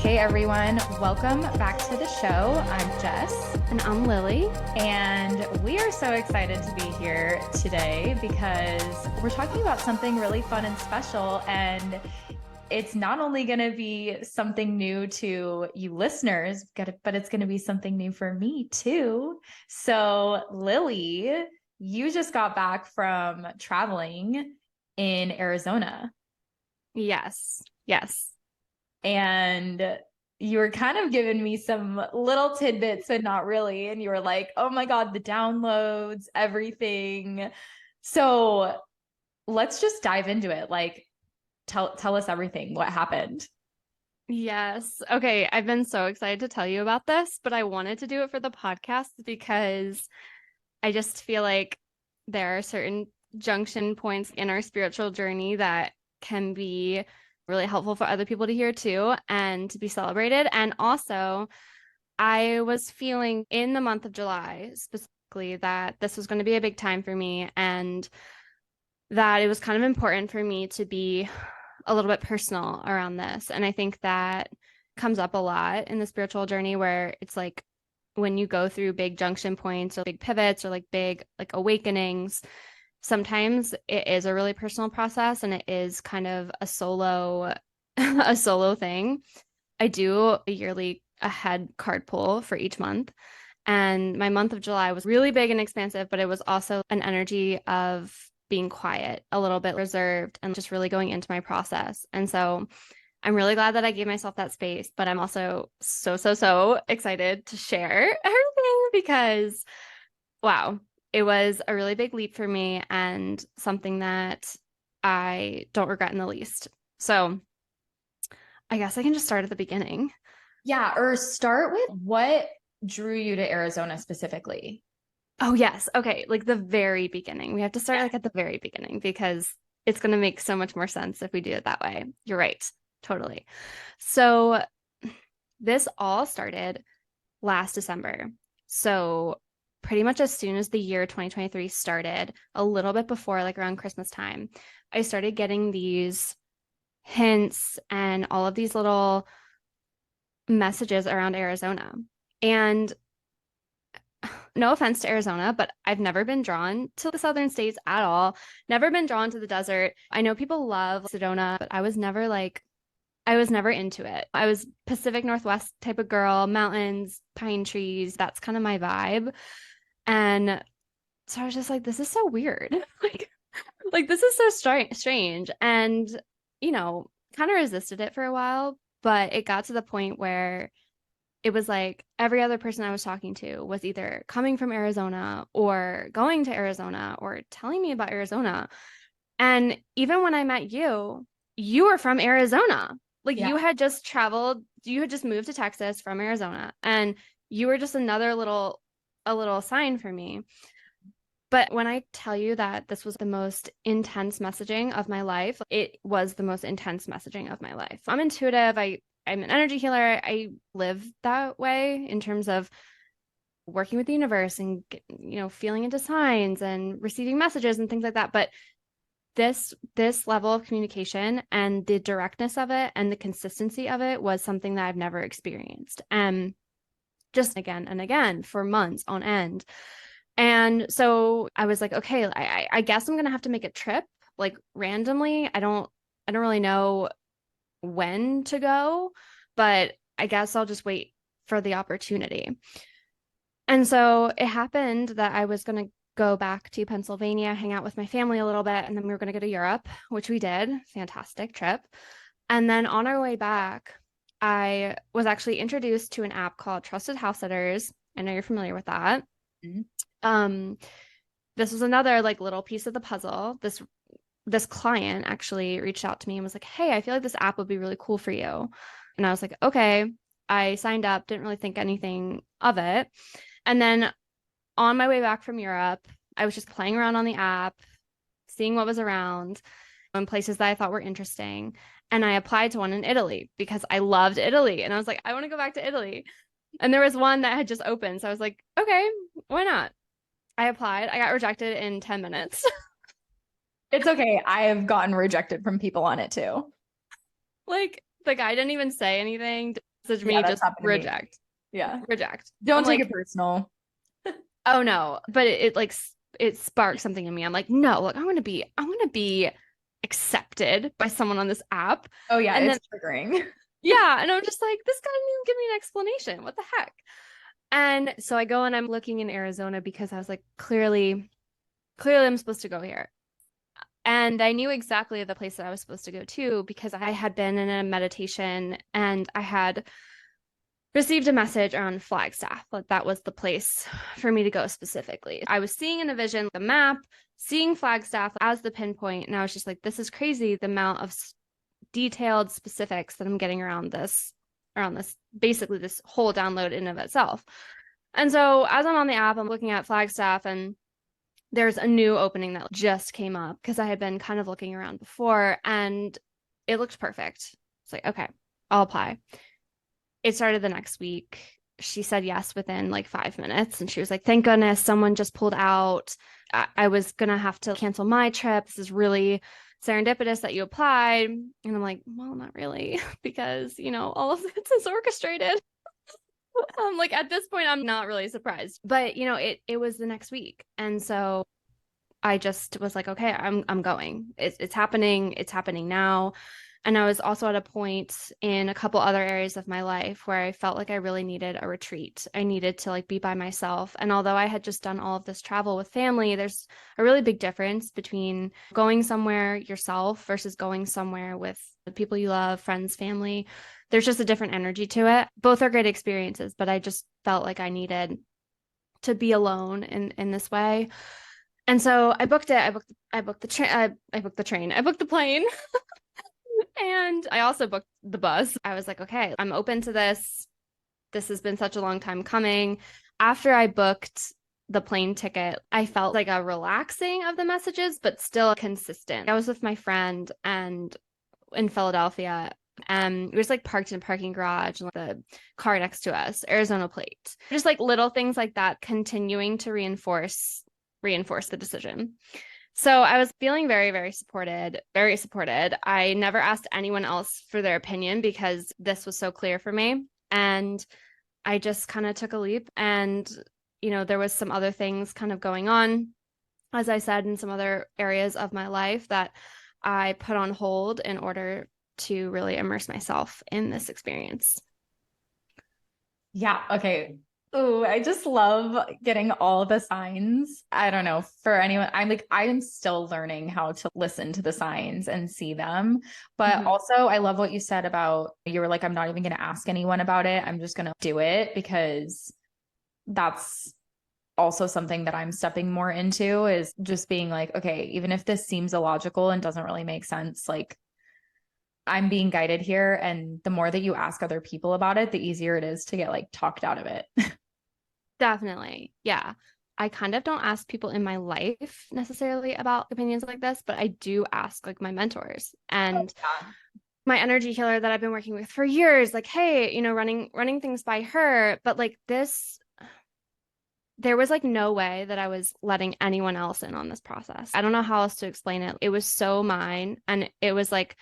Hey everyone, welcome back to the show. I'm Jess. And I'm Lily. And we are so excited to be here today because we're talking about something really fun and special. And it's not only going to be something new to you listeners, but it's going to be something new for me too. So, Lily, you just got back from traveling in Arizona. Yes. And you were kind of giving me some little tidbits, but not really. And you were like, oh my God, the downloads, everything. So let's just dive into it. Like, tell us everything. What happened? Yes. Okay. I've been so excited to tell you about this, but I wanted to do it for the podcast because I just feel like there are certain junction points in our spiritual journey that can be really helpful for other people to hear too and to be celebrated. And also, I was feeling in the month of July specifically that this was going to be a big time for me and that it was kind of important for me to be a little bit personal around this. And I think that comes up a lot in the spiritual journey where it's like when you go through big junction points or big pivots or like big like awakenings, sometimes it is a really personal process and it is kind of a solo thing. I do a yearly ahead card pull for each month. And my month of July was really big and expansive, but it was also an energy of being quiet, a little bit reserved, and just really going into my process. And so I'm really glad that I gave myself that space, but I'm also so excited to share everything because, wow, it was a really big leap for me and something that I don't regret in the least. So I guess I can just start at the beginning. Yeah, or start with what drew you to Arizona specifically. Oh, yes. Okay. Like the very beginning. We have to start like at the very beginning because it's going to make so much more sense if we do it that way. You're right. Totally. So this all started last December. So pretty much as soon as the year 2023 started, a little bit before, like around Christmas time, I started getting these hints and all of these little messages around Arizona. And no offense to Arizona, but I've never been drawn to the southern states at all. Never been drawn to the desert. I know people love Sedona, but I was never into it. I was Pacific Northwest type of girl, mountains, pine trees. That's kind of my vibe. And so I was just like, this is so weird. like this is so strange. And, kind of resisted it for a while, but it got to the point where it was like every other person I was talking to was either coming from Arizona or going to Arizona or telling me about Arizona. And even when I met you, you were from Arizona. Like Yeah. you had just traveled, you had just moved to Texas from Arizona, and you were just a little sign for me. But when I tell you that this was the most intense messaging of my life, it was the most intense messaging of my life. I'm intuitive. I'm an energy healer. I live that way in terms of working with the universe and, feeling into signs and receiving messages and things like that. But this level of communication and the directness of it and the consistency of it was something that I've never experienced. And just again and again for months on end. And so I was like, okay, I guess I'm going to have to make a trip like randomly. I don't really know when to go, but I guess I'll just wait for the opportunity. And so it happened that I was going to go back to Pennsylvania, hang out with my family a little bit, and then we were going to go to Europe, which we did. Fantastic trip. And then on our way back, I was actually introduced to an app called Trusted House Sitters. I know you're familiar with that. Mm-hmm. This was another like little piece of the puzzle. This client actually reached out to me and was like, hey, I feel like this app would be really cool for you. And I was like, okay. I signed up, didn't really think anything of it. And then on my way back from Europe, I was just playing around on the app, seeing what was around in places that I thought were interesting. And I applied to one in Italy because I loved Italy. And I was like, I want to go back to Italy. And there was one that had just opened. So I was like, okay, why not? I applied. I got rejected in 10 minutes. It's okay. I have gotten rejected from people on it too. Like the guy didn't even say anything, Message Yeah, me, that's just happened to me. reject, Yeah. reject. Don't I'm take like, it personal. oh no, but it like it sparks something in me. I'm like, no, look, I want to be accepted by someone on this app. Oh yeah, And then it's triggering. yeah, and I'm just like, this guy didn't even give me an explanation. What the heck? And so I go and I'm looking in Arizona because I was like, clearly I'm supposed to go here. And I knew exactly the place that I was supposed to go to because I had been in a meditation and I had received a message on Flagstaff. Like that was the place for me to go specifically. I was seeing in a vision the map, seeing Flagstaff as the pinpoint, and I was just like, this is crazy, the amount of detailed specifics that I'm getting around this, basically this whole download in of itself. And so as I'm on the app, I'm looking at Flagstaff and there's a new opening that just came up because I had been kind of looking around before and it looked perfect. It's like, okay, I'll apply. It started the next week. She said yes within like 5 minutes. And she was like, thank goodness someone just pulled out. I was going to have to cancel my trip. This is really serendipitous that you applied. And I'm like, well, not really, because, all of this is orchestrated. Like at this point, I'm not really surprised. But, it was the next week. And so I just was like, okay, I'm going. It's happening. It's happening now. And I was also at a point in a couple other areas of my life where I felt like I really needed a retreat. I needed to like be by myself. And although I had just done all of this travel with family, there's a really big difference between going somewhere yourself versus going somewhere with the people you love, friends, family. There's just a different energy to it. Both are great experiences, but I just felt like I needed to be alone in this way. And so I booked it. I booked the train. I booked the train. I booked the plane. And I also booked the bus. I was like, okay, I'm open to this. This has been such a long time coming. After I booked the plane ticket, I felt like a relaxing of the messages, but still consistent. I was with my friend and in Philadelphia, and we was like parked in a parking garage, and the car next to us, Arizona plate. Just like little things like that, continuing to reinforce the decision. So I was feeling very, very supported, very supported. I never asked anyone else for their opinion because this was so clear for me. And I just kind of took a leap. And, there was some other things kind of going on, as I said, in some other areas of my life that I put on hold in order to really immerse myself in this experience. Yeah. Okay. Oh, I just love getting all the signs. I don't know for anyone. I'm still learning how to listen to the signs and see them. But Mm-hmm. also, I love what you said about you were like, I'm not even going to ask anyone about it. I'm just going to do it because that's also something that I'm stepping more into is just being like, okay, even if this seems illogical and doesn't really make sense, like I'm being guided here. And the more that you ask other people about it, the easier it is to get like talked out of it. Definitely. Yeah. I kind of don't ask people in my life necessarily about opinions like this, but I do ask like my mentors and Yeah. my energy healer that I've been working with for years, like, hey, running things by her. But like this, there was like no way that I was letting anyone else in on this process. I don't know how else to explain it. It was so mine. And it was like,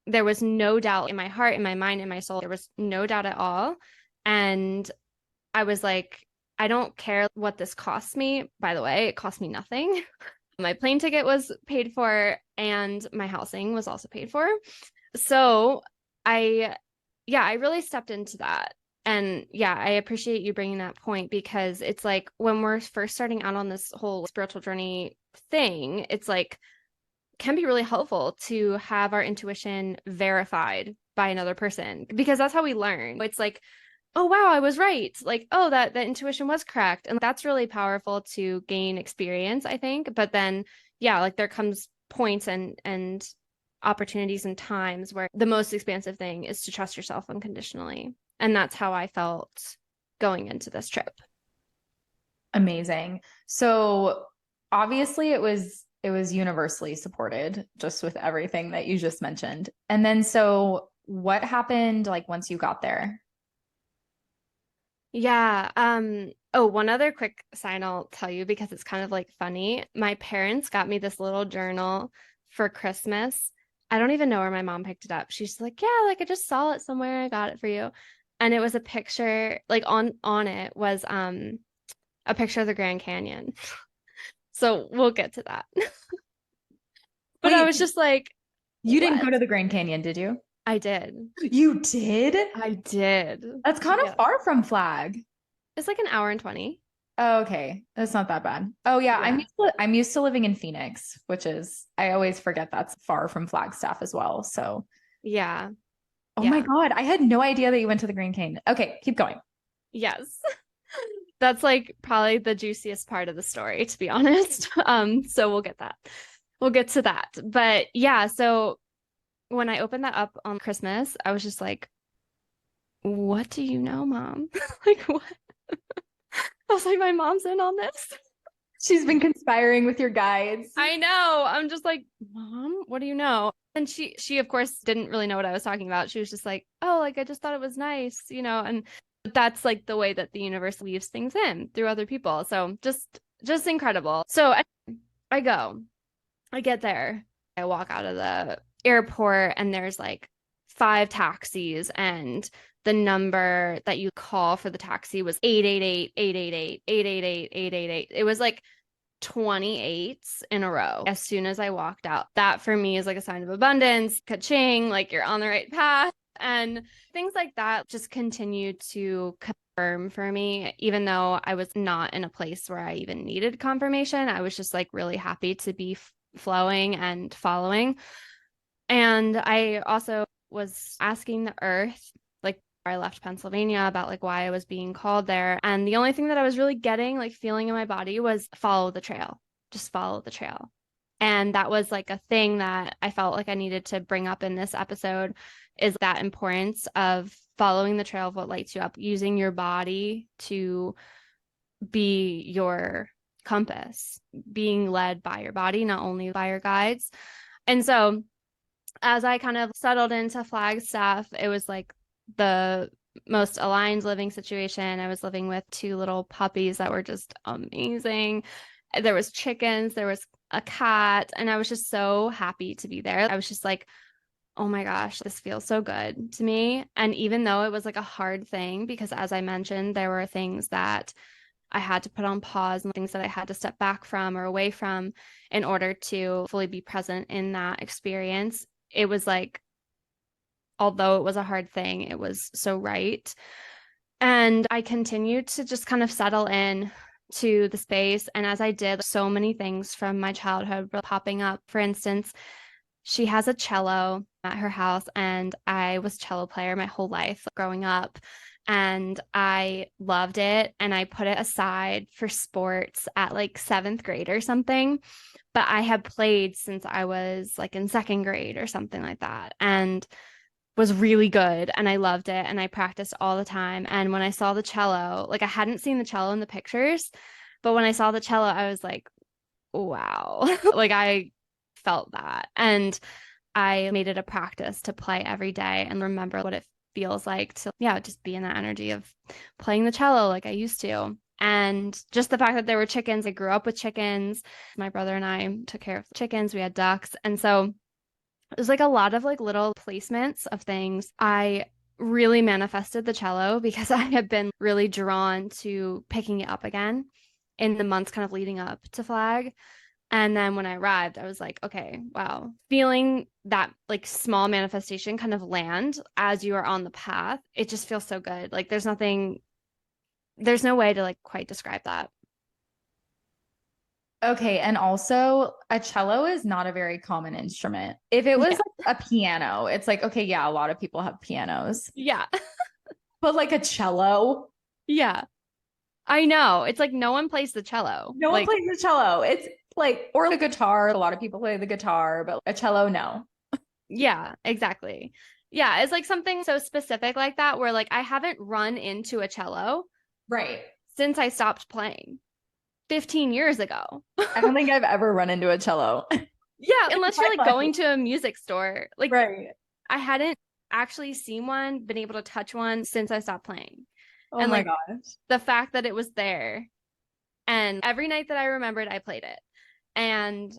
there was no doubt in my heart, in my mind, in my soul. There was no doubt at all. And I was like, I don't care what this costs me. By the way, it cost me nothing. My plane ticket was paid for and my housing was also paid for. So I, yeah, I really stepped into that. And yeah, I appreciate you bringing that point because it's like when we're first starting out on this whole spiritual journey thing, it's like can be really helpful to have our intuition verified by another person because that's how we learn. It's like, oh wow, I was right. Like, oh, that intuition was correct. And that's really powerful to gain experience, I think. But then yeah, like there comes points and opportunities and times where the most expansive thing is to trust yourself unconditionally. And that's how I felt going into this trip. Amazing. So obviously it was universally supported just with everything that you just mentioned. And then so what happened like once you got there? Yeah. Oh, one other quick sign I'll tell you because it's kind of like funny. My parents got me this little journal for Christmas, I don't even know where my mom picked it up. She's like, yeah, like I just saw it somewhere. I got it for you. And it was a picture, like on it was a picture of the Grand Canyon. So we'll get to that. But I Wait, was just like, you didn't go what? to the Grand Canyon, did you? I did. You did? I did. That's kind of Yeah. far from Flag. It's like an hour and 20. Oh, okay. That's not that bad. Oh yeah, Yeah. I'm used to living in Phoenix, which is I always forget that's far from Flagstaff as well. So, Yeah. oh my Yeah. God, I had no idea that you went to the Grand Canyon. Okay, keep going. Yes. That's like probably the juiciest part of the story, to be honest. So we'll get that. We'll get to that. But yeah, so when I opened that up on Christmas, I was just like, what do you know, Mom? Like what? I was like, my mom's in on this. She's been conspiring with your guides. I know. I'm just like, Mom, what do you know? And she of course didn't really know what I was talking about. She was just like, oh, like I just thought it was nice, and that's like the way that the universe weaves things in through other people. So just incredible. So I go, I get there, I walk out of the airport, and there's like 5 taxis, and the number that you call for the taxi was 888-888-888-888. It was like 28s in a row as soon as I walked out. That for me is like a sign of abundance, ka-ching, like you're on the right path. And things like that just continue to confirm for me, even though I was not in a place where I even needed confirmation. I was just like really happy to be flowing and following. And I also was asking the earth, like I left Pennsylvania, about like why I was being called there. And the only thing that I was really getting, like feeling in my body, was follow the trail, just follow the trail. And that was like a thing that I felt like I needed to bring up in this episode, is that importance of following the trail of what lights you up, using your body to be your compass, being led by your body, not only by your guides. And so as I kind of settled into Flagstaff, it was like the most aligned living situation. I was living with 2 little puppies that were just amazing. There was chickens, there was a cat, and I was just so happy to be there. I was just like, oh my gosh, this feels so good to me. And even though it was like a hard thing, because as I mentioned, there were things that I had to put on pause and things that I had to step back from or away from in order to fully be present in that experience. It was like, although it was a hard thing, it was so right. And I continued to just kind of settle in to the space. And as I did, so many things from my childhood were popping up. For instance, she has a cello at her house, and I was a cello player my whole life growing up. And I loved it. And I put it aside for sports at like 7th grade or something. But I had played since I was like in 2nd grade or something like that, and was really good. And I loved it. And I practiced all the time. And when I saw the cello, like I hadn't seen the cello in the pictures, but when I saw the cello, I was like, wow. Like I felt that. And I made it a practice to play every day and remember what it feels like to, yeah, just be in that energy of playing the cello like I used to. And just the fact that there were chickens, I grew up with chickens. My brother and I took care of the chickens. We had ducks. And so it was like a lot of like little placements of things. I really manifested the cello because I had been really drawn to picking it up again in the months kind of leading up to Flag. And then when I arrived, I was like, okay, wow. Feeling that like small manifestation kind of land as you are on the path, it just feels so good. Like there's no way to like quite describe that. Okay, and also a cello is not a very common instrument. If it was Yeah. like a piano, it's like, okay, yeah, a lot of people have pianos. Yeah. But like a cello, Yeah. I know. It's like no one plays the cello. no one Like, plays the cello. It's like, or the guitar. A lot of people play the guitar, but a cello, no. yeah, exactly. Yeah, it's like something so specific like that where like I haven't run into a cello Right. since I stopped playing 15 years ago. I don't think I've ever run into a cello. Yeah, unless you're My like life. going to a music store. Like Right. I hadn't actually seen one, been able to touch one since I stopped playing. Oh And my like gosh. the fact that it was there, and every night that I remembered, I played it. And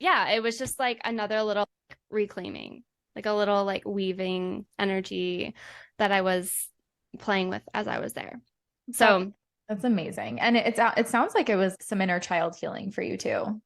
yeah, it was just like another little reclaiming, like a little like weaving energy that I was playing with as I was there. That's So that's amazing. And it sounds like it was some inner child healing for you too.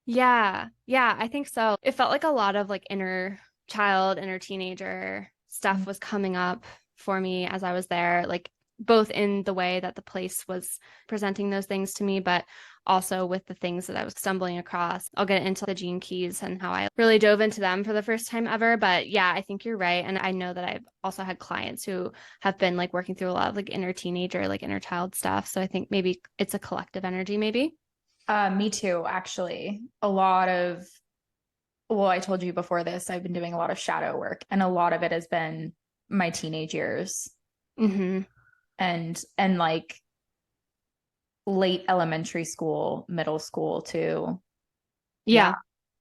yeah, yeah, I think so. It felt like a lot of like inner child, inner teenager stuff was coming up for me as I was there, like both in the way that the place was presenting those things to me, but also with the things that I was stumbling across. I'll get into the gene keys and how I really dove into them for the first time ever. But yeah, I think you're right. And I know that I've also had clients who have been like working through a lot of like inner teenager, like inner child stuff. So I think maybe it's a collective energy, maybe. Me too, actually. Well, I told you before this, I've been doing a lot of shadow work, and a lot of it has been my teenage years Mm-hmm. and like late elementary school, middle school too. Yeah. Yeah.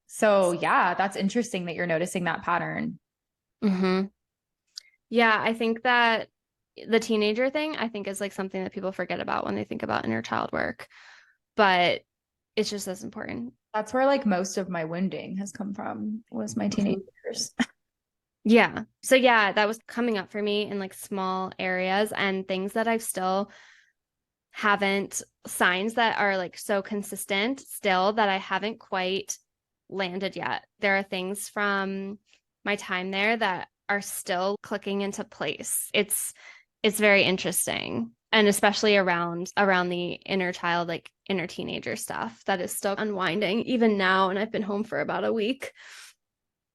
So yeah, that's interesting that you're noticing that pattern. Mm-hmm. Yeah, I think that the teenager thing, I think, is like something that people forget about when they think about inner child work, but it's just as important. That's where like most of my wounding has come from was my teenage Mhm. years. Yeah. So yeah, that was coming up for me in like small areas and things that I've still haven't, signs that are like so consistent still that I haven't quite landed yet. There are things from my time there that are still clicking into place. It's very interesting. And especially around the inner child, like inner teenager stuff that is still unwinding even now. And I've been home for about a week.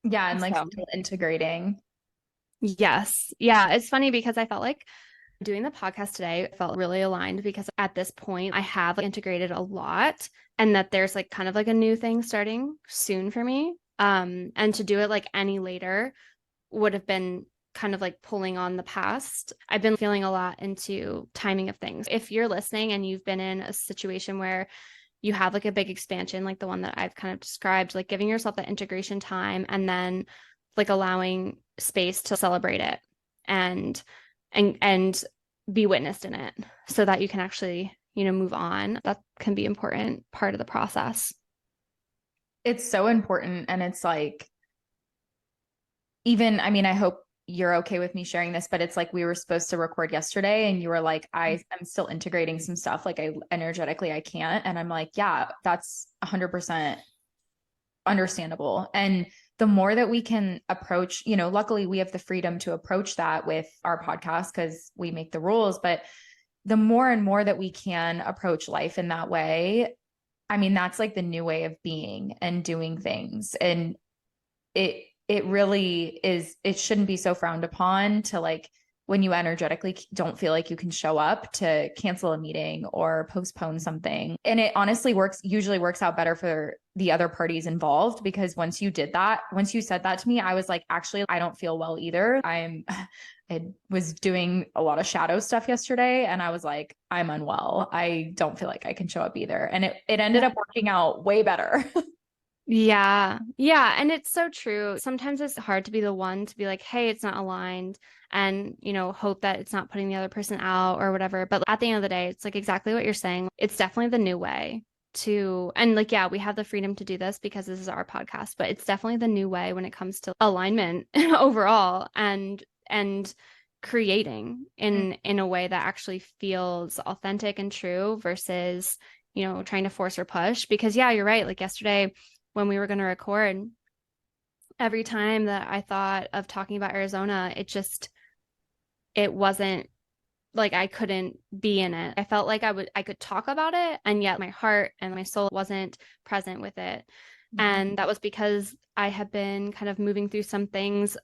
Yeah, and like So still integrating. yes. Yeah. It's funny because I felt like doing the podcast today felt really aligned because at this point I have like, integrated a lot and that there's like kind of like a new thing starting soon for me. And to do it like any later would have been kind of like pulling on the past. I've been feeling a lot into timing of things. If you're listening and you've been in a situation where you have like a big expansion, like the one that I've kind of described, like giving yourself that integration time and then like allowing space to celebrate it and and be witnessed in it so that you can actually, move on. That can be important part of the process. It's so important. And it's like, even, I mean, I hope you're okay with me sharing this, but it's like we were supposed to record yesterday and you were like, I'm still integrating some stuff. Like I energetically, I can't. And I'm like, yeah, that's 100% understandable. And the more that we can approach, luckily we have the freedom to approach that with our podcast because we make the rules, but the more and more that we can approach life in that way, I mean, that's like the new way of being and doing things. And it really is, it shouldn't be so frowned upon to like when you energetically don't feel like you can show up to cancel a meeting or postpone something. And it honestly usually works out better for the other parties involved because once you said that to me, I was like, actually, I don't feel well either. I was doing a lot of shadow stuff yesterday and I was like, I'm unwell. I don't feel like I can show up either. And it ended up working out way better. Yeah. Yeah. And it's so true. Sometimes it's hard to be the one to be like, hey, it's not aligned and, hope that it's not putting the other person out or whatever. But at the end of the day, it's like exactly what you're saying. It's definitely the new way and like, yeah, we have the freedom to do this because this is our podcast, but it's definitely the new way when it comes to alignment overall and creating in a way that actually feels authentic and true versus, trying to force or push. Because yeah, you're right. Like yesterday, when we were going to record, every time that I thought of talking about Arizona, it wasn't like I couldn't be in it. I felt like I could talk about it, and yet my heart and my soul wasn't present with it. And that was because I had been kind of moving through some things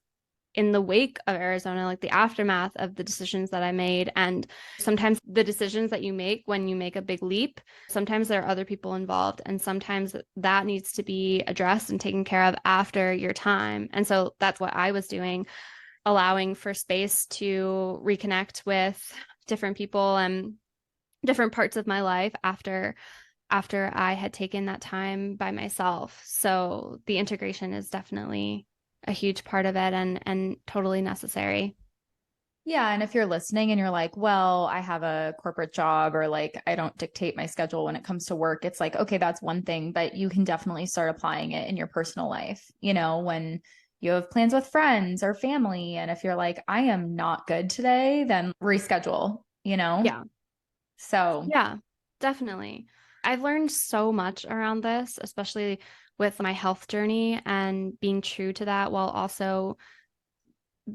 in the wake of Arizona, like the aftermath of the decisions that I made. And sometimes the decisions that you make when you make a big leap, sometimes there are other people involved. And sometimes that needs to be addressed and taken care of after your time. And so that's what I was doing, allowing for space to reconnect with different people and different parts of my life after I had taken that time by myself. So the integration is definitely a huge part of it and totally necessary. Yeah. And if you're listening and you're like, well, I have a corporate job or like I don't dictate my schedule when it comes to work, it's like, okay, that's one thing, but you can definitely start applying it in your personal life, when you have plans with friends or family. And if you're like, I am not good today, then reschedule. Yeah. So Yeah, definitely. I've learned so much around this, especially with my health journey and being true to that while also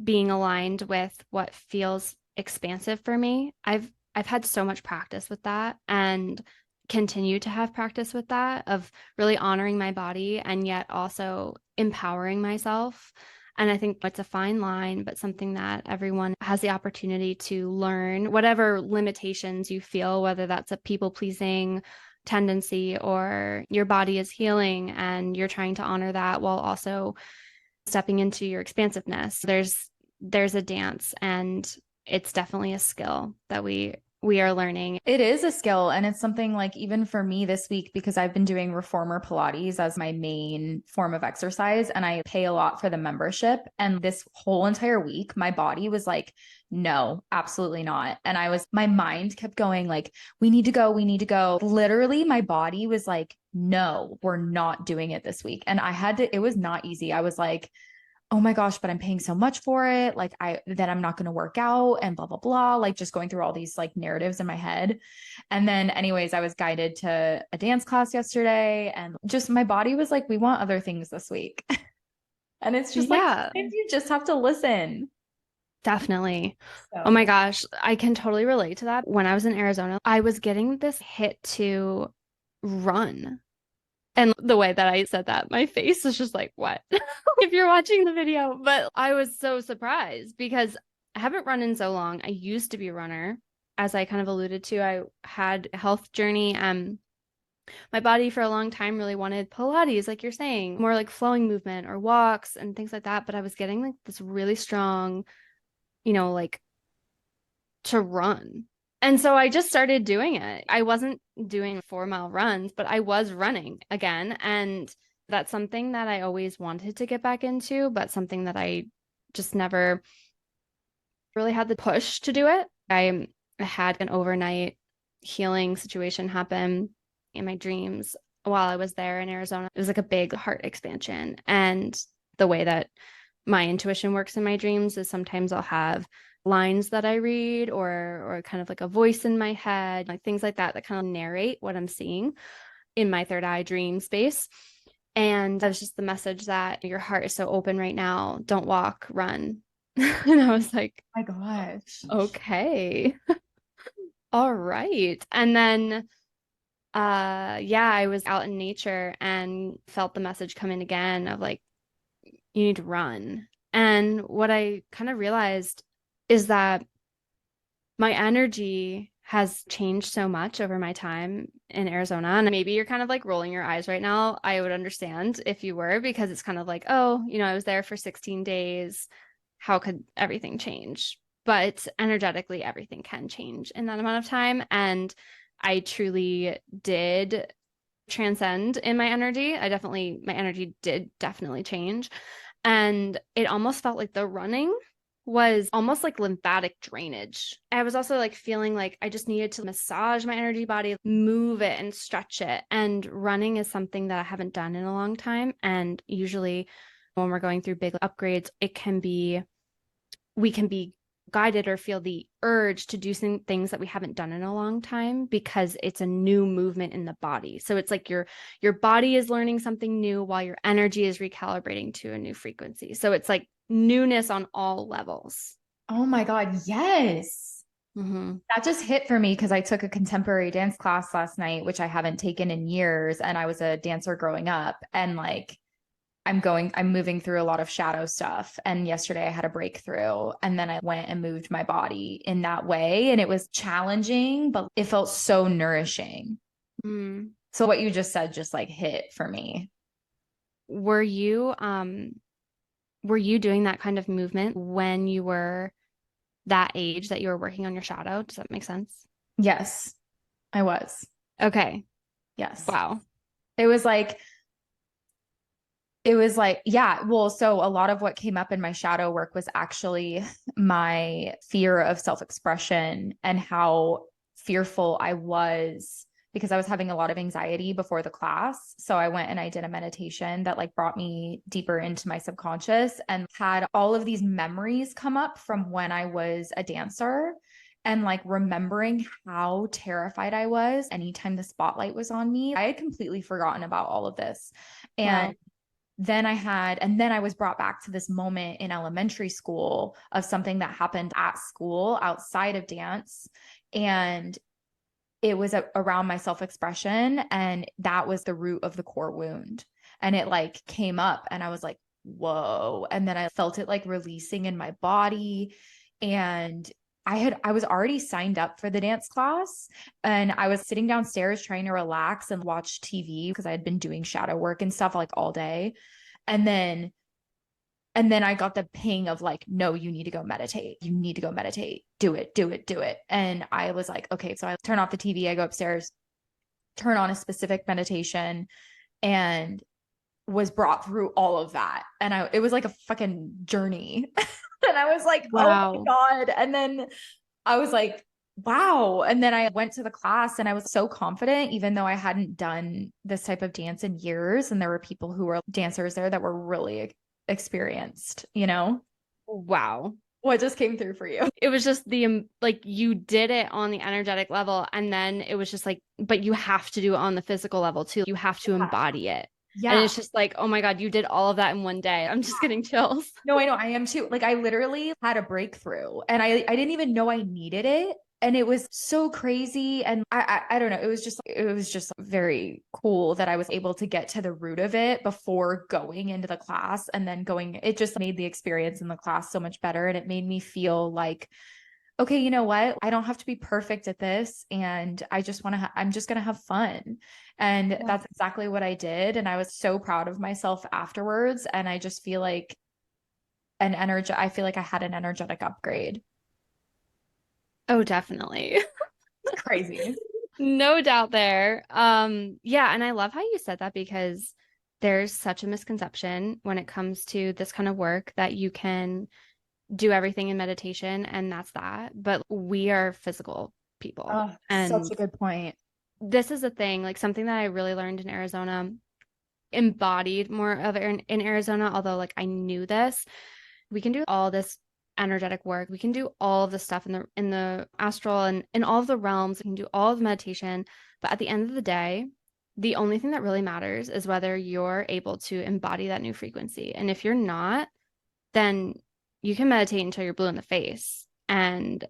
being aligned with what feels expansive for me. I've had so much practice with that and continue to have practice with that of really honoring my body and yet also empowering myself. And I think it's a fine line, but something that everyone has the opportunity to learn, whatever limitations you feel, whether that's a people pleasing tendency or your body is healing and you're trying to honor that while also stepping into your expansiveness. There's a dance, and it's definitely a skill that we are learning. it is a skill. And it's something like, even for me this week, because I've been doing reformer Pilates as my main form of exercise, and I pay a lot for the membership. And this whole entire week, my body was like, no, absolutely not. And my mind kept going like, we need to go, we need to go. Literally, my body was like, no, we're not doing it this week. And it was not easy. I was like, oh my gosh, but I'm paying so much for it. Like then I'm not going to work out and blah, blah, blah. Like just going through all these like narratives in my head. And then anyways, I was guided to a dance class yesterday, and just my body was like, we want other things this week. And it's just like, Yeah, sometimes you just have to listen. definitely. Oh my So, gosh, I can totally relate to that. When I was in Arizona, I was getting this hit to run. And the way that I said that, my face was just like, what? If you're watching the video. But I was so surprised because I haven't run in so long. I used to be a runner. As I kind of alluded to, I had a health journey. My body for a long time really wanted Pilates, like you're saying, more like flowing movement or walks and things like that. But I was getting like this really strong, like to run. And so I just started doing it. I wasn't doing 4 mile runs, but I was running again. And that's something that I always wanted to get back into, but something that I just never really had the push to do it. I had an overnight healing situation happen in my dreams while I was there in Arizona. It was like a big heart expansion. And the way that my intuition works in my dreams is sometimes I'll have lines that I read or kind of like a voice in my head, like things like that that kind of narrate what I'm seeing in my third eye dream space. And that was just the message that your heart is so open right now. Don't walk, run. And I was like, oh my gosh. okay, all right. And then yeah, I was out in nature and felt the message come in again of like, you need to run. And what I kind of realized is that my energy has changed so much over my time in Arizona. And maybe you're kind of like rolling your eyes right now. I would understand if you were, because it's kind of like, oh, I was there for 16 days. How could everything change? But energetically, everything can change in that amount of time. And I truly did transcend in my energy. My energy did definitely change. And it almost felt like the running was almost like lymphatic drainage. I was also like feeling like I just needed to massage my energy body, move it and stretch it. And running is something that I haven't done in a long time. And usually when we're going through big upgrades, we can be guided or feel the urge to do some things that we haven't done in a long time because it's a new movement in the body. So it's like your body is learning something new while your energy is recalibrating to a new frequency. So it's like newness on all levels. Oh my God. Yes. Mm-hmm. That just hit for me because I took a contemporary dance class last night, which I haven't taken in years. And I was a dancer growing up. And like, I'm moving through a lot of shadow stuff. And yesterday I had a breakthrough, and then I went and moved my body in that way. And it was challenging, but it felt so nourishing. Mm. So what you just said just like hit for me. Were you doing that kind of movement when you were that age that you were working on your shadow? Does that make sense? Yes, I was. Okay. Yes. Wow. It was like, It was like, yeah, well, so a lot of what came up in my shadow work was actually my fear of self-expression and how fearful I was because I was having a lot of anxiety before the class. So I went and I did a meditation that like brought me deeper into my subconscious and had all of these memories come up from when I was a dancer and like remembering how terrified I was anytime the spotlight was on me. I had completely forgotten about all of this. And Wow. and then I was brought back to this moment in elementary school of something that happened at school outside of dance. And it was around my self-expression. And that was the root of the core wound. And it like came up and I was like, whoa. And then I felt it like releasing in my body. And I was already signed up for the dance class and I was sitting downstairs trying to relax and watch TV because I had been doing shadow work and stuff like all day. And then I got the ping of like, no, you need to go meditate. You need to go meditate. Do it, do it, do it. And I was like, okay, so I turn off the TV, I go upstairs, turn on a specific meditation and was brought through all of that. And it was like a fucking journey. And I was like, oh my Wow. God. And then I was like, wow. And then I went to the class and I was so confident, even though I hadn't done this type of dance in years. And there were people who were dancers there that were really experienced, you know? Wow. What just came through for you? It was just like you did it on the energetic level. And then it was just like, but you have to do it on the physical level too. You have to Yeah. embody it. And Yeah. it's just like, oh my God, you did all of that in one day. I'm just getting chills. No, I know. I am too. Like I literally had a breakthrough and I didn't even know I needed it. And it was so crazy. And I don't know. It was just very cool that I was able to get to the root of it before going into the class and then it just made the experience in the class so much better. And it made me feel like, okay, you know what? I don't have to be perfect at this. And I just I'm just going to have fun. And Yeah. that's exactly what I did. And I was so proud of myself afterwards. And I just feel like I feel like I had an energetic upgrade. Oh, definitely. Crazy. No doubt there. Yeah, and I love how you said that because there's such a misconception when it comes to this kind of work that you can do everything in meditation and that's that. But we are physical people. Oh, such And a good point. this is a thing, like something that I really learned in Arizona, embodied more of it in Arizona, although like I knew this. We can do all this energetic work. We can do all of the stuff in the astral and in all of the realms. We can do all of the meditation. But at the end of the day, the only thing that really matters is whether you're able to embody that new frequency. And if you're not, then you can meditate until you're blue in the face and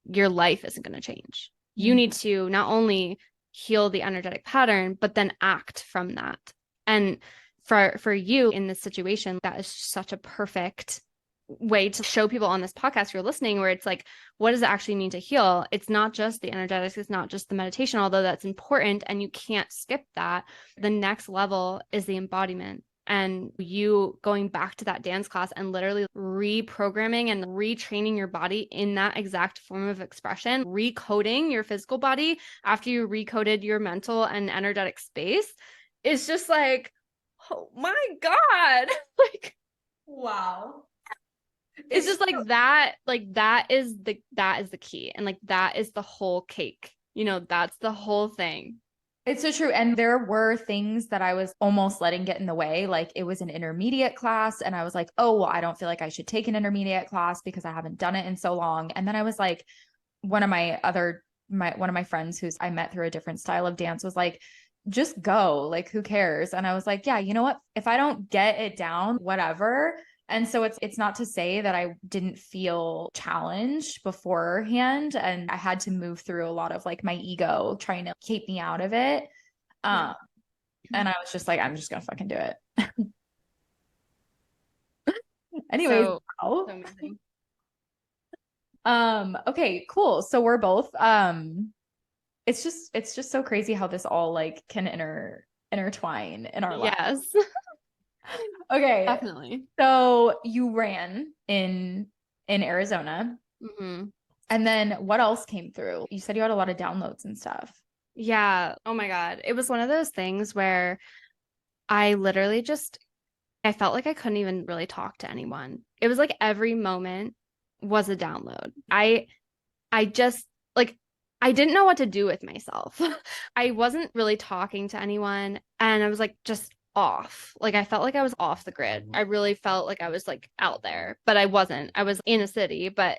your life isn't going to change. You need to not only heal the energetic pattern, but then act from that. And for you in this situation, that is such a perfect way to show people on this podcast you're listening, where it's like, what does it actually mean to heal? It's not just the energetics, it's not just the meditation, although that's important and you can't skip that. The next level is the embodiment. And you going back to that dance class and literally reprogramming and retraining your body in that exact form of expression, recoding your physical body after you recoded your mental and energetic space is just like, oh my God. Like, Wow. it's just like that is the key. And like that is the whole cake. You know, that's the whole thing. It's so true. And there were things that I was almost letting get in the way. Like it was an intermediate class. And I was like, oh, well, I don't feel like I should take an intermediate class because I haven't done it in so long. And then I was like, one of my friends who's I met through a different style of dance was like, just go, like, who cares? And I was like, yeah, you know what? If I don't get it down, whatever. And so it's not to say that I didn't feel challenged beforehand. And I had to move through a lot of like my ego trying to keep me out of it. Yeah. And I was just like, I'm just gonna fucking do it. Anyways, So wow. amazing. Okay, cool. So we're both it's just so crazy how this all like can intertwine in our lives. Yes. Okay. Definitely. So you ran in Arizona. Mm-hmm. And then what else came through? You said you had a lot of downloads and stuff. Yeah. Oh my God. It was one of those things where I literally just I felt like I couldn't even really talk to anyone. It was like every moment was a download. I just like I didn't know what to do with myself. I wasn't really talking to anyone and I was like just off. Like I felt like I was off the grid. I really felt like I was like out there, but I wasn't. I was in a city, but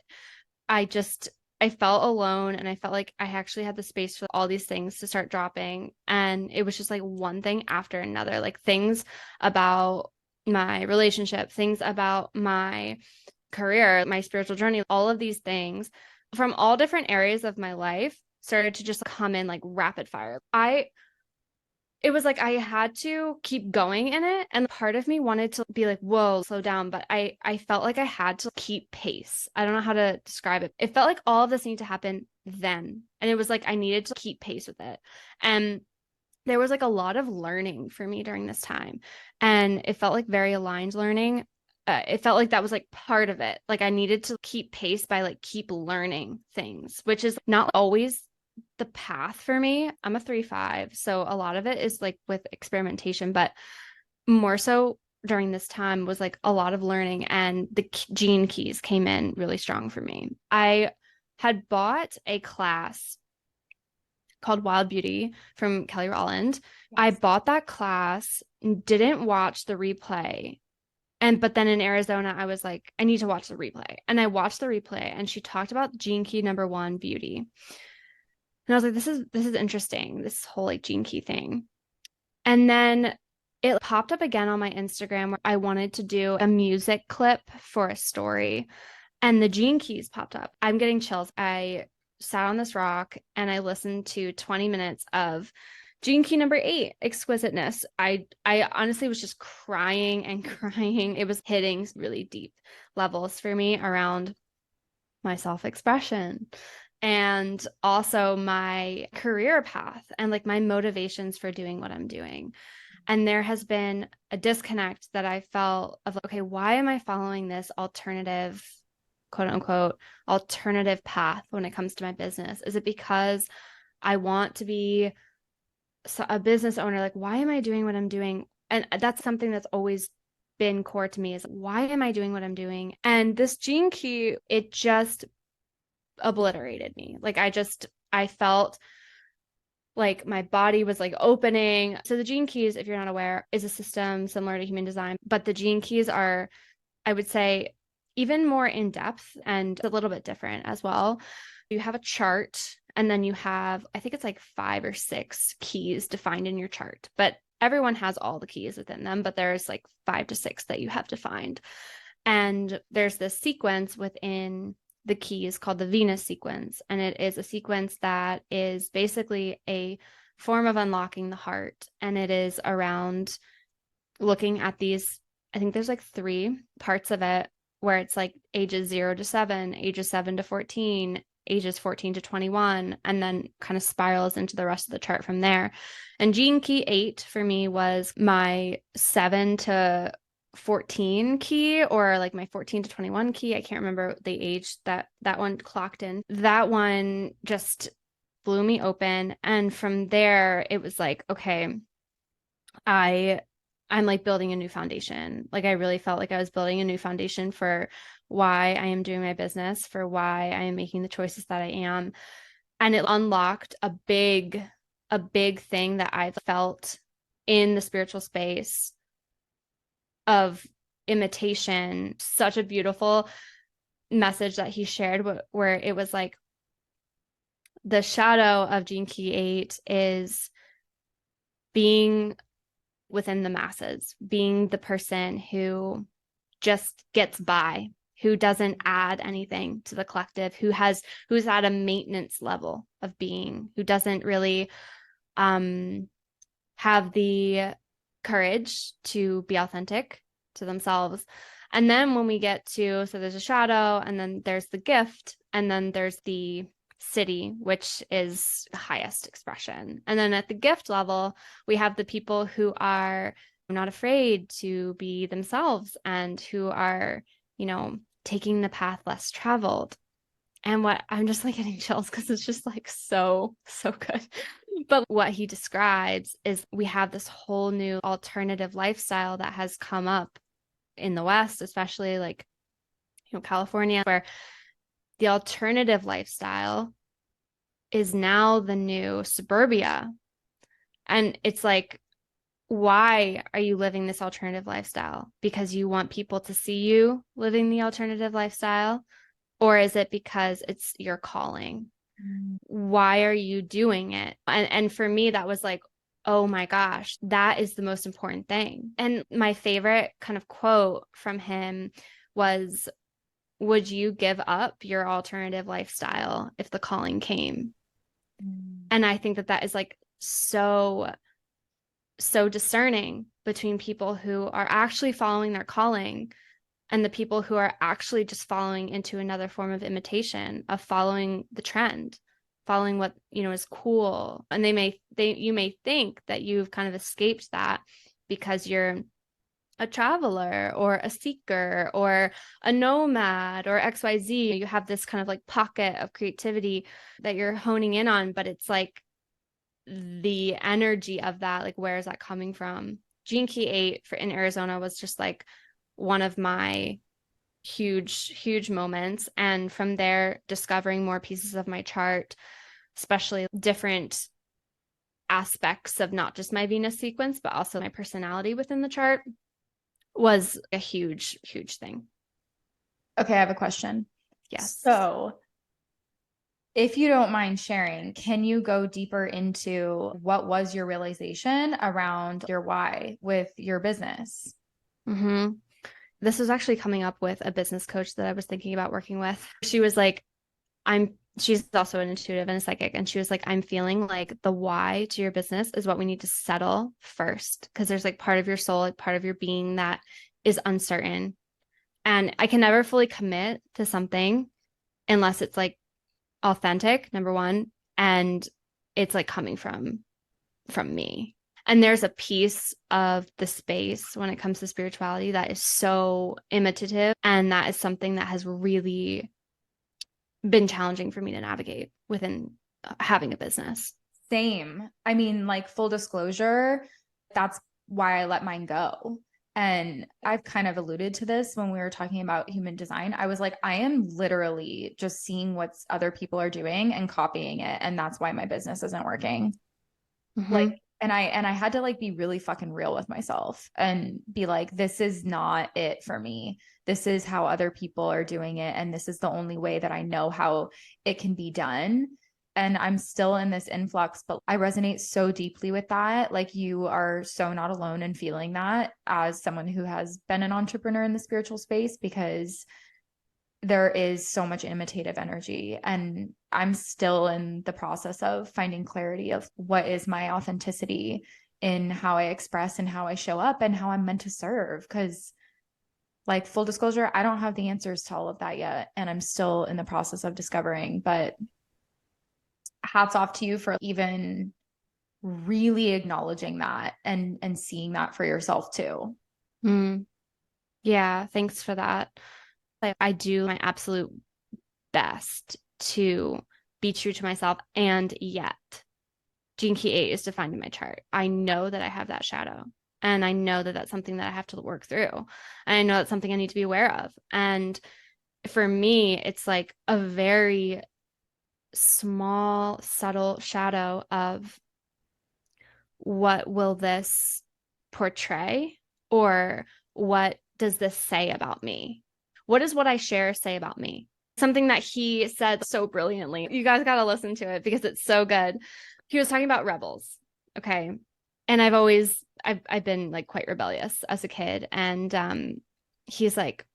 I just I felt alone and I felt like I actually had the space for all these things to start dropping. And it was just like one thing after another, like things about my relationship, things about my career, my spiritual journey, all of these things from all different areas of my life started to just come in like rapid fire. It was like I had to keep going in it. And part of me wanted to be like, whoa, slow down. But I felt like I had to keep pace. I don't know how to describe it. It felt like all of this needed to happen then. And it was like I needed to keep pace with it. And there was like a lot of learning for me during this time. And it felt like very aligned learning. It felt like that was like part of it. Like I needed to keep pace by like keep learning things, which is not always the path for me. I'm a 3-5, so a lot of it is like with experimentation, but more so during this time was like a lot of learning, and the gene keys came in really strong for me. I had bought a class called Wild Beauty from Kelly Rowland. I bought that class, didn't watch the replay. But then in Arizona, I was like, I need to watch the replay. And I watched the replay and she talked about gene key number 1, beauty. And I was like, this is interesting, this whole like gene key thing. And then it popped up again on my Instagram where I wanted to do a music clip for a story. And the gene keys popped up. I'm getting chills. I sat on this rock and I listened to 20 minutes of gene key number 8, exquisiteness. I honestly was just crying and crying. It was hitting really deep levels for me around my self-expression and also my career path and like my motivations for doing what I'm doing. And there has been a disconnect that I felt of, okay, why am I following this alternative, quote unquote, alternative path when it comes to my business? Is it because I want to be a business owner? Like, why am I doing what I'm doing? And that's something that's always been core to me, is why am I doing what I'm doing? And this gene key, it just obliterated me. Like I felt like my body was like opening. So the gene keys, if you're not aware, is a system similar to human design, but the gene keys are, I would say, even more in depth and a little bit different as well. You have a chart and then you have, I think it's like 5 or 6 keys defined in your chart, but everyone has all the keys within them, but there's like 5 to 6 that you have defined. And there's this sequence within the keys called the Venus sequence. And it is a sequence that is basically a form of unlocking the heart. And it is around looking at these, I think there's like 3 parts of it, where it's like ages 0 to 7, ages 7 to 14, ages 14 to 21, and then kind of spirals into the rest of the chart from there. And gene key 8 for me was my 7 to 14 key, or like my 14 to 21 key. I can't remember the age that one clocked in. That one just blew me open. And from there, it was like, okay, I'm like building a new foundation. Like I really felt like I was building a new foundation for why I am doing my business, for why I am making the choices that I am. And it unlocked a big thing that I've felt in the spiritual space of imitation. Such a beautiful message that he shared, where it was like, the shadow of gene key 8 is being within the masses, being the person who just gets by, who doesn't add anything to the collective, who's at a maintenance level of being, who doesn't really have the courage to be authentic to themselves. And then when we get to, so there's a shadow, and then there's the gift, and then there's the city, which is the highest expression. And then at the gift level, we have the people who are not afraid to be themselves and who are, taking the path less traveled. And what I'm just like getting chills because it's just like so good. But what he describes is we have this whole new alternative lifestyle that has come up in the West, especially like, California, where the alternative lifestyle is now the new suburbia. And it's like, why are you living this alternative lifestyle? Because you want people to see you living the alternative lifestyle? Or is it because it's your calling? Why are you doing it? And for me, that was like, oh my gosh, that is the most important thing. And my favorite kind of quote from him was, would you give up your alternative lifestyle if the calling came? And I think that is like so discerning between people who are actually following their calling and the people who are actually just following into another form of imitation, of following the trend, following what, is cool. And you may think that you've kind of escaped that because you're a traveler or a seeker or a nomad or XYZ. You have this kind of like pocket of creativity that you're honing in on, but it's like the energy of that, like, where is that coming from? Gene Key 8 in Arizona was just like one of my huge moments. And from there, discovering more pieces of my chart, especially different aspects of not just my Venus sequence, but also my personality within the chart, was a huge thing. Okay, I have a question. Yes. So, if you don't mind sharing, can you go deeper into what was your realization around your why with your business? Mm-hmm. This was actually coming up with a business coach that I was thinking about working with. She was like, she's also an intuitive and a psychic. And she was like, I'm feeling like the why to your business is what we need to settle first. Cause there's like part of your soul, like part of your being that is uncertain. And I can never fully commit to something unless it's like authentic, number one. And it's like coming from me. And there's a piece of the space when it comes to spirituality that is so imitative. And that is something that has really been challenging for me to navigate within having a business. Same. I mean, like, full disclosure, that's why I let mine go. And I've kind of alluded to this when we were talking about human design. I was like, I am literally just seeing what other people are doing and copying it. And that's why my business isn't working. Mm-hmm. Like, and I had to like be really fucking real with myself and be like, this is not it for me. This is how other people are doing it. And this is the only way that I know how it can be done. And I'm still in this influx, but I resonate so deeply with that. Like, you are so not alone in feeling that, as someone who has been an entrepreneur in the spiritual space, because there is so much imitative energy. And I'm still in the process of finding clarity of what is my authenticity in how I express and how I show up and how I'm meant to serve. Because, like, full disclosure, I don't have the answers to all of that yet. And I'm still in the process of discovering. But hats off to you for even really acknowledging that and seeing that for yourself too. Yeah, thanks for that. I do my absolute best to be true to myself, and yet Gene Key 8 is defined in my chart. I know that I have that shadow, and I know that that's something that I have to work through, and I know that's something I need to be aware of. And for me, it's like a very small, subtle shadow of, what will this portray, or what does this say about me? What does what I share say about me? Something that he said so brilliantly. You guys got to listen to it because it's so good. He was talking about rebels. Okay. And I've been like quite rebellious as a kid. And he's like,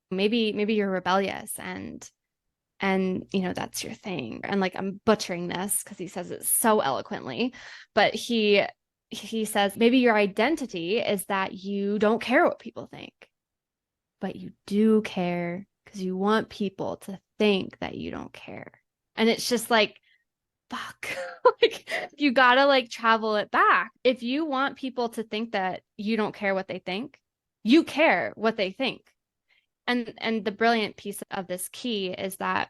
maybe you're rebellious and that's your thing. And like, I'm butchering this because he says it so eloquently, but he says maybe your identity is that you don't care what people think, but you do care because you want people to think that you don't care. And it's just like, fuck, like, you gotta like travel it back. If you want people to think that you don't care what they think, you care what they think. And the brilliant piece of this key is that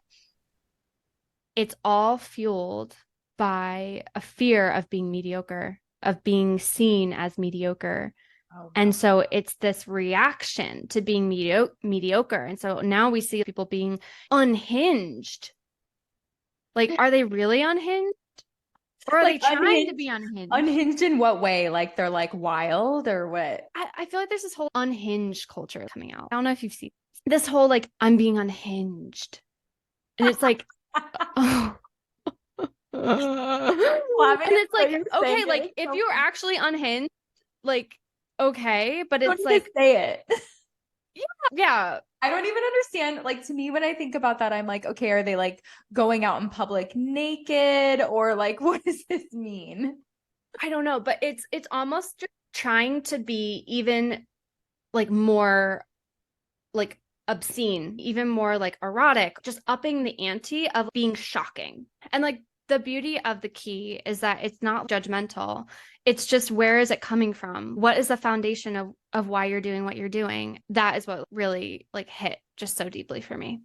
it's all fueled by a fear of being mediocre, of being seen as mediocre. Oh, And God. so it's this reaction to being mediocre. And so now we see people being unhinged. Like, are they really unhinged? Or are they Like trying to unhinged, be unhinged? unhinged in what way? Like they're like wild or what? I feel like there's this whole unhinged culture coming out. I don't know if you've seen this whole like, I'm being unhinged. And it's like, oh. And Laughing at it's what like, you're saying. okay, It like is if so you're funny. actually unhinged, like, okay, but Don't it's need to like, say it. yeah, I don't even understand. Like to me, when I think about that, I'm like, okay, are they like going out in public naked or like what does this mean? I don't know, but it's almost just trying to be even like more like obscene, even more like erotic, just upping the ante of being shocking. And like the beauty of the key is that it's not judgmental. It's just where is it coming from? What is the foundation of why you're doing what you're doing? That is what really like hit just so deeply for me.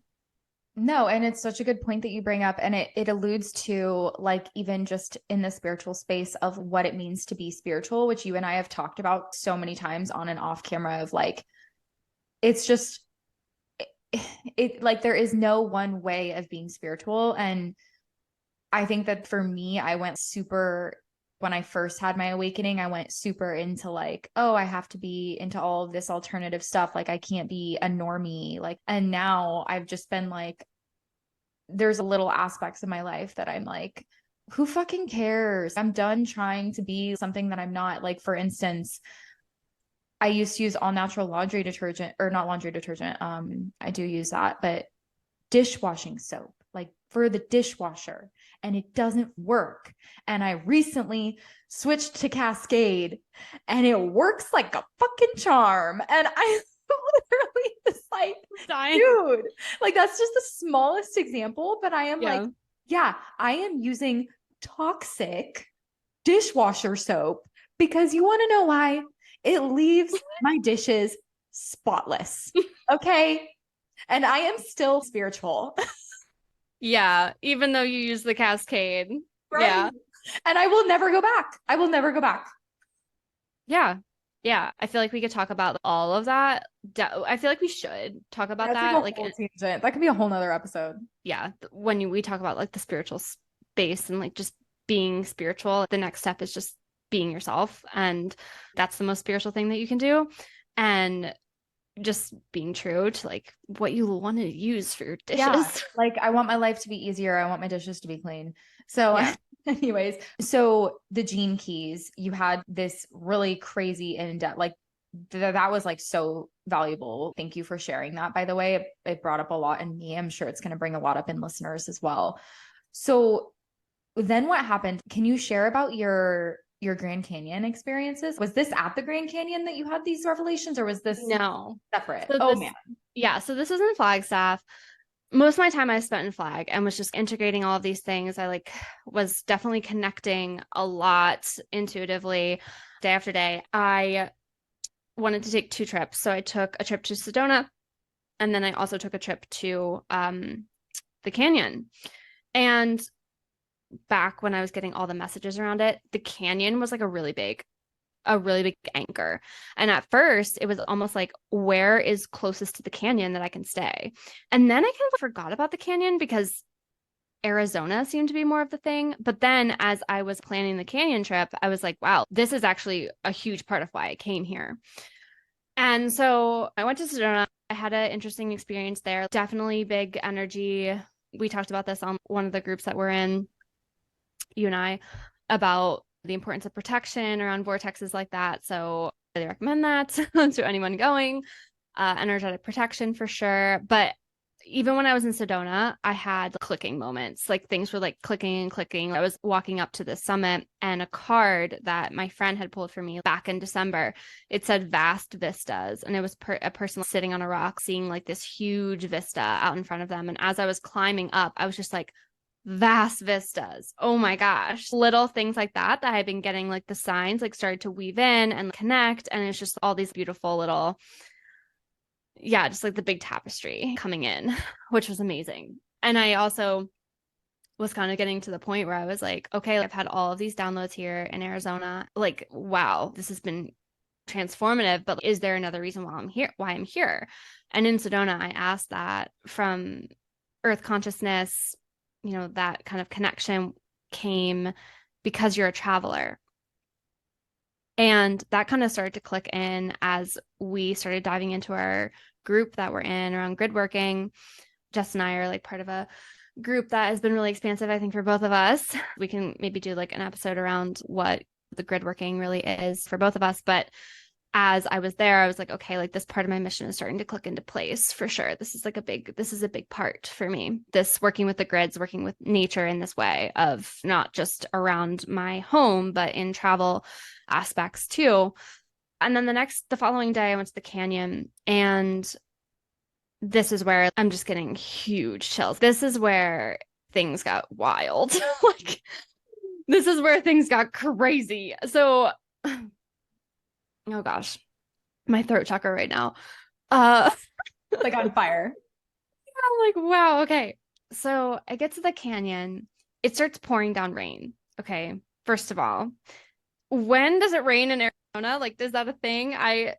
No, and it's such a good point that you bring up. And it alludes to like even just in the spiritual space of what it means to be spiritual, which you and I have talked about so many times on and off camera of like, it's just it like there is no one way of being spiritual. And I think that for me, I went super when I first had my awakening, I went super into like, oh, I have to be into all of this alternative stuff. Like I can't be a normie. Like, and now I've just been like, there's a little aspects of my life that I'm like, who fucking cares? I'm done trying to be something that I'm not. Like, for instance, I used to use all natural laundry detergent or not laundry detergent. I do use that, but dishwashing soap, like for the dishwasher, and it doesn't work. And I recently switched to Cascade and it works like a fucking charm. And I literally was like, Dying. dude, like that's just the smallest example, but I am like, Yeah. yeah, I am using toxic dishwasher soap because you want to know why? It leaves my dishes spotless. Okay. And I am still spiritual. Yeah, even though you use the cascade. Right. Yeah. And I will never go back. I will never go back. Yeah. Yeah. I feel like we could talk about all of that. I feel like we should talk about That's like that. a Like, whole tangent. That could be a whole nother episode. yeah, when we talk about like the spiritual space and like just being spiritual, the next step is just being yourself. And that's the most spiritual thing that you can do. And just being true to like what you want to use for your Yeah. dishes. Like I want my life to be easier. I want my dishes to be clean. So Yeah. anyways, so the gene keys, you had this really crazy in-depth, like that was like so valuable. Thank you for sharing that, by the way. It brought up a lot in me. I'm sure it's going to bring a lot up in listeners as well. So then what happened? Can you share about your Grand Canyon experiences? Was this at the Grand Canyon that you had these revelations or was this No. separate? So Oh this, man. yeah, so this is in Flagstaff. Most of my time I spent in Flag and was just integrating all of these things. I like was definitely connecting a lot intuitively day after day. I wanted to take two trips. So I took a trip to Sedona and then I also took a trip to the canyon. And back when I was getting all the messages around it, the canyon was like a really big anchor. And at first, it was almost like, where is closest to the canyon that I can stay? And then I kind of forgot about the canyon because Arizona seemed to be more of the thing. But then as I was planning the canyon trip, I was like, wow, this is actually a huge part of why I came here. And so I went to Sedona. I had an interesting experience there. Definitely big energy. We talked about this on one of the groups that we're in, you and I, about the importance of protection around vortexes like that. So I really recommend that to anyone going. Energetic protection for sure. But even when I was in Sedona, I had clicking moments. Like things were like clicking and clicking. I was walking up to the summit and a card that my friend had pulled for me back in December, it said vast vistas. And it was a person sitting on a rock, seeing like this huge vista out in front of them. And as I was climbing up, I was just like, vast vistas. Oh my gosh. Little things like that I've been getting like the signs like started to weave in and connect. And it's just all these beautiful little, yeah, just like the big tapestry coming in, which was amazing. And I also was kind of getting to the point where I was like, okay, I've had all of these downloads here in Arizona. Like, wow, this has been transformative, but is there another reason why I'm here? And in Sedona, I asked that from earth consciousness, that kind of connection came because you're a traveler. And that kind of started to click in as we started diving into our group that we're in around grid working. Jess and I are like part of a group that has been really expansive, I think, for both of us. We can maybe do like an episode around what the grid working really is for both of us. But as I was there, I was like, okay, like this part of my mission is starting to click into place for sure. This is a big part for me. This working with the grids, working with nature in this way of not just around my home, but in travel aspects too. And then the following day, I went to the canyon, and this is where I'm just getting huge chills. This is where things got wild. Like, this is where things got crazy. So, oh gosh, my throat chakra right now. It's like on fire. I'm like, wow, okay. So I get to the canyon. It starts pouring down rain. Okay. First of all, when does it rain in Arizona? Like, is that a thing? I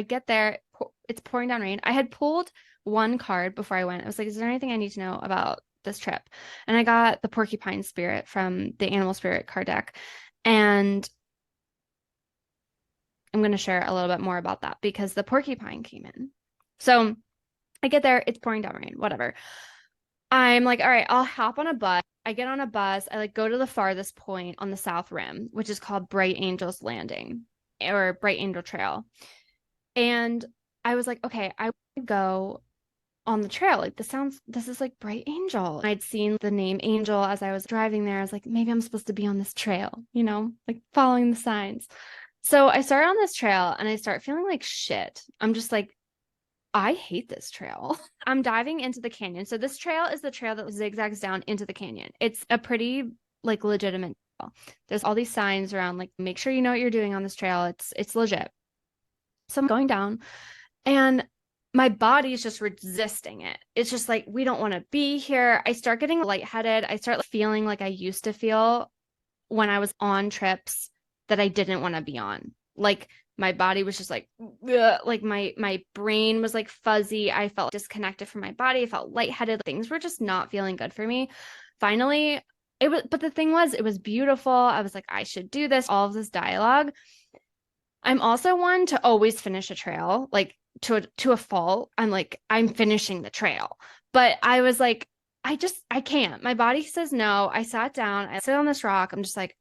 get there. It's pouring down rain. I had pulled one card before I went. I was like, is there anything I need to know about this trip? And I got the porcupine spirit from the animal spirit card deck. And I'm going to share a little bit more about that because the porcupine came in. So I get there, it's pouring down rain, whatever. I'm like, all right, I'll hop on a bus. I get on a bus. I like go to the farthest point on the South Rim, which is called Bright Angels Landing or Bright Angel Trail. And I was like, okay, I want to go on the trail. Like, this is like Bright Angel. I'd seen the name Angel as I was driving there. I was like, maybe I'm supposed to be on this trail, like following the signs. So I start on this trail and I start feeling like shit. I'm just like, I hate this trail. I'm diving into the canyon. So this trail is the trail that zigzags down into the canyon. It's a pretty like legitimate trail. There's all these signs around like, make sure you know what you're doing on this trail. It's legit. So I'm going down and my body's just resisting it. It's just like, we don't want to be here. I start getting lightheaded. I start feeling like I used to feel when I was on trips that I didn't want to be on. Like, my body was just like, ugh, like my brain was like fuzzy. I felt disconnected from my body. I felt lightheaded. Things were just not feeling good for me. Finally, but the thing was, it was beautiful. I was like, I should do this, all of this dialogue. I'm also one to always finish a trail, like to a fault. I'm like, I'm finishing the trail. But I was like, I can't. My body says no. I sat down, I sit on this rock. I'm just like,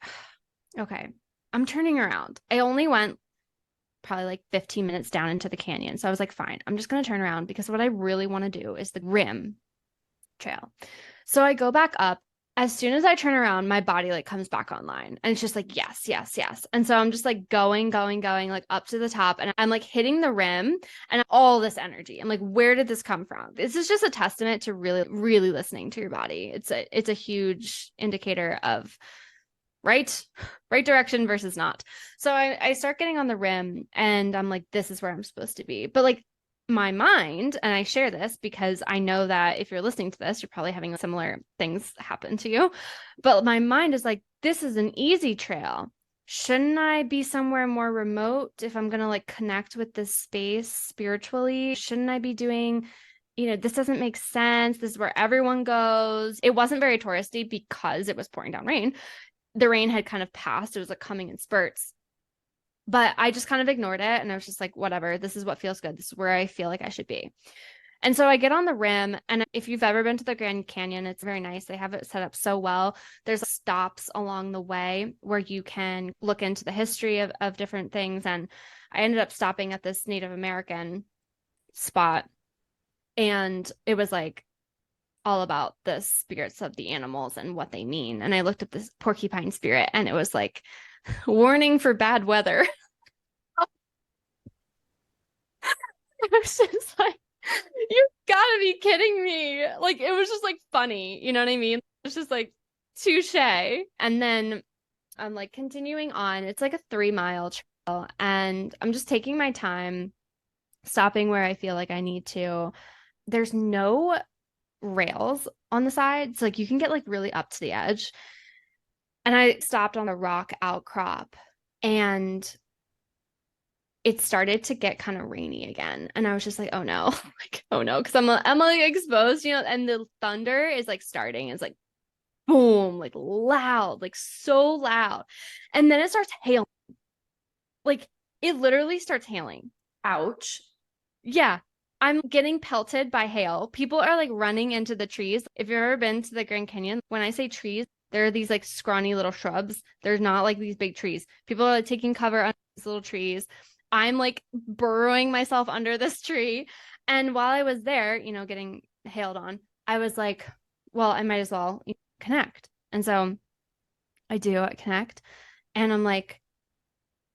okay, I'm turning around. I only went probably like 15 minutes down into the canyon. So I was like, fine, I'm just going to turn around because what I really want to do is the rim trail. So I go back up. As soon as I turn around, my body like comes back online and it's just like, yes, yes, yes. And so I'm just like going like up to the top and I'm like hitting the rim and all this energy. I'm like, where did this come from? This is just a testament to really, really listening to your body. It's a huge indicator of right direction versus not. So I start getting on the rim and I'm like, this is where I'm supposed to be. But like my mind, and I share this because I know that if you're listening to this, you're probably having similar things happen to you. But my mind is like, this is an easy trail. Shouldn't I be somewhere more remote if I'm going to like connect with this space spiritually? Shouldn't I be doing, this doesn't make sense. This is where everyone goes. It wasn't very touristy because it was pouring down rain. The rain had kind of passed. It was like coming in spurts. But I just kind of ignored it. And I was just like, whatever, this is what feels good. This is where I feel like I should be. And so I get on the rim. And if you've ever been to the Grand Canyon, it's very nice. They have it set up so well. There's stops along the way where you can look into the history of different things. And I ended up stopping at this Native American spot. And it was like all about the spirits of the animals and what they mean. And I looked at this porcupine spirit and it was like, warning for bad weather. I was just like, you gotta be kidding me. Like, it was just like funny. You know what I mean? It's just like touche. And then I'm like continuing on. It's like a 3-mile trail. And I'm just taking my time, stopping where I feel like I need to. There's no rails on the side. So like you can get like really up to the edge. And I stopped on a rock outcrop and it started to get kind of rainy again. And I was just like, oh no, like, oh no, because I'm like exposed, you know, and the thunder is like starting. It's like boom, like loud, like so loud. And then it starts hailing. Like it literally starts hailing. Ouch. Yeah. I'm getting pelted by hail. People are like running into the trees. If you've ever been to the Grand Canyon, when I say trees, there are these like scrawny little shrubs. There's not like these big trees. People are like taking cover under these little trees. I'm like burrowing myself under this tree. And while I was there, you know, getting hailed on, I was like, well, I might as well connect. And so I do at Connect. And I'm like,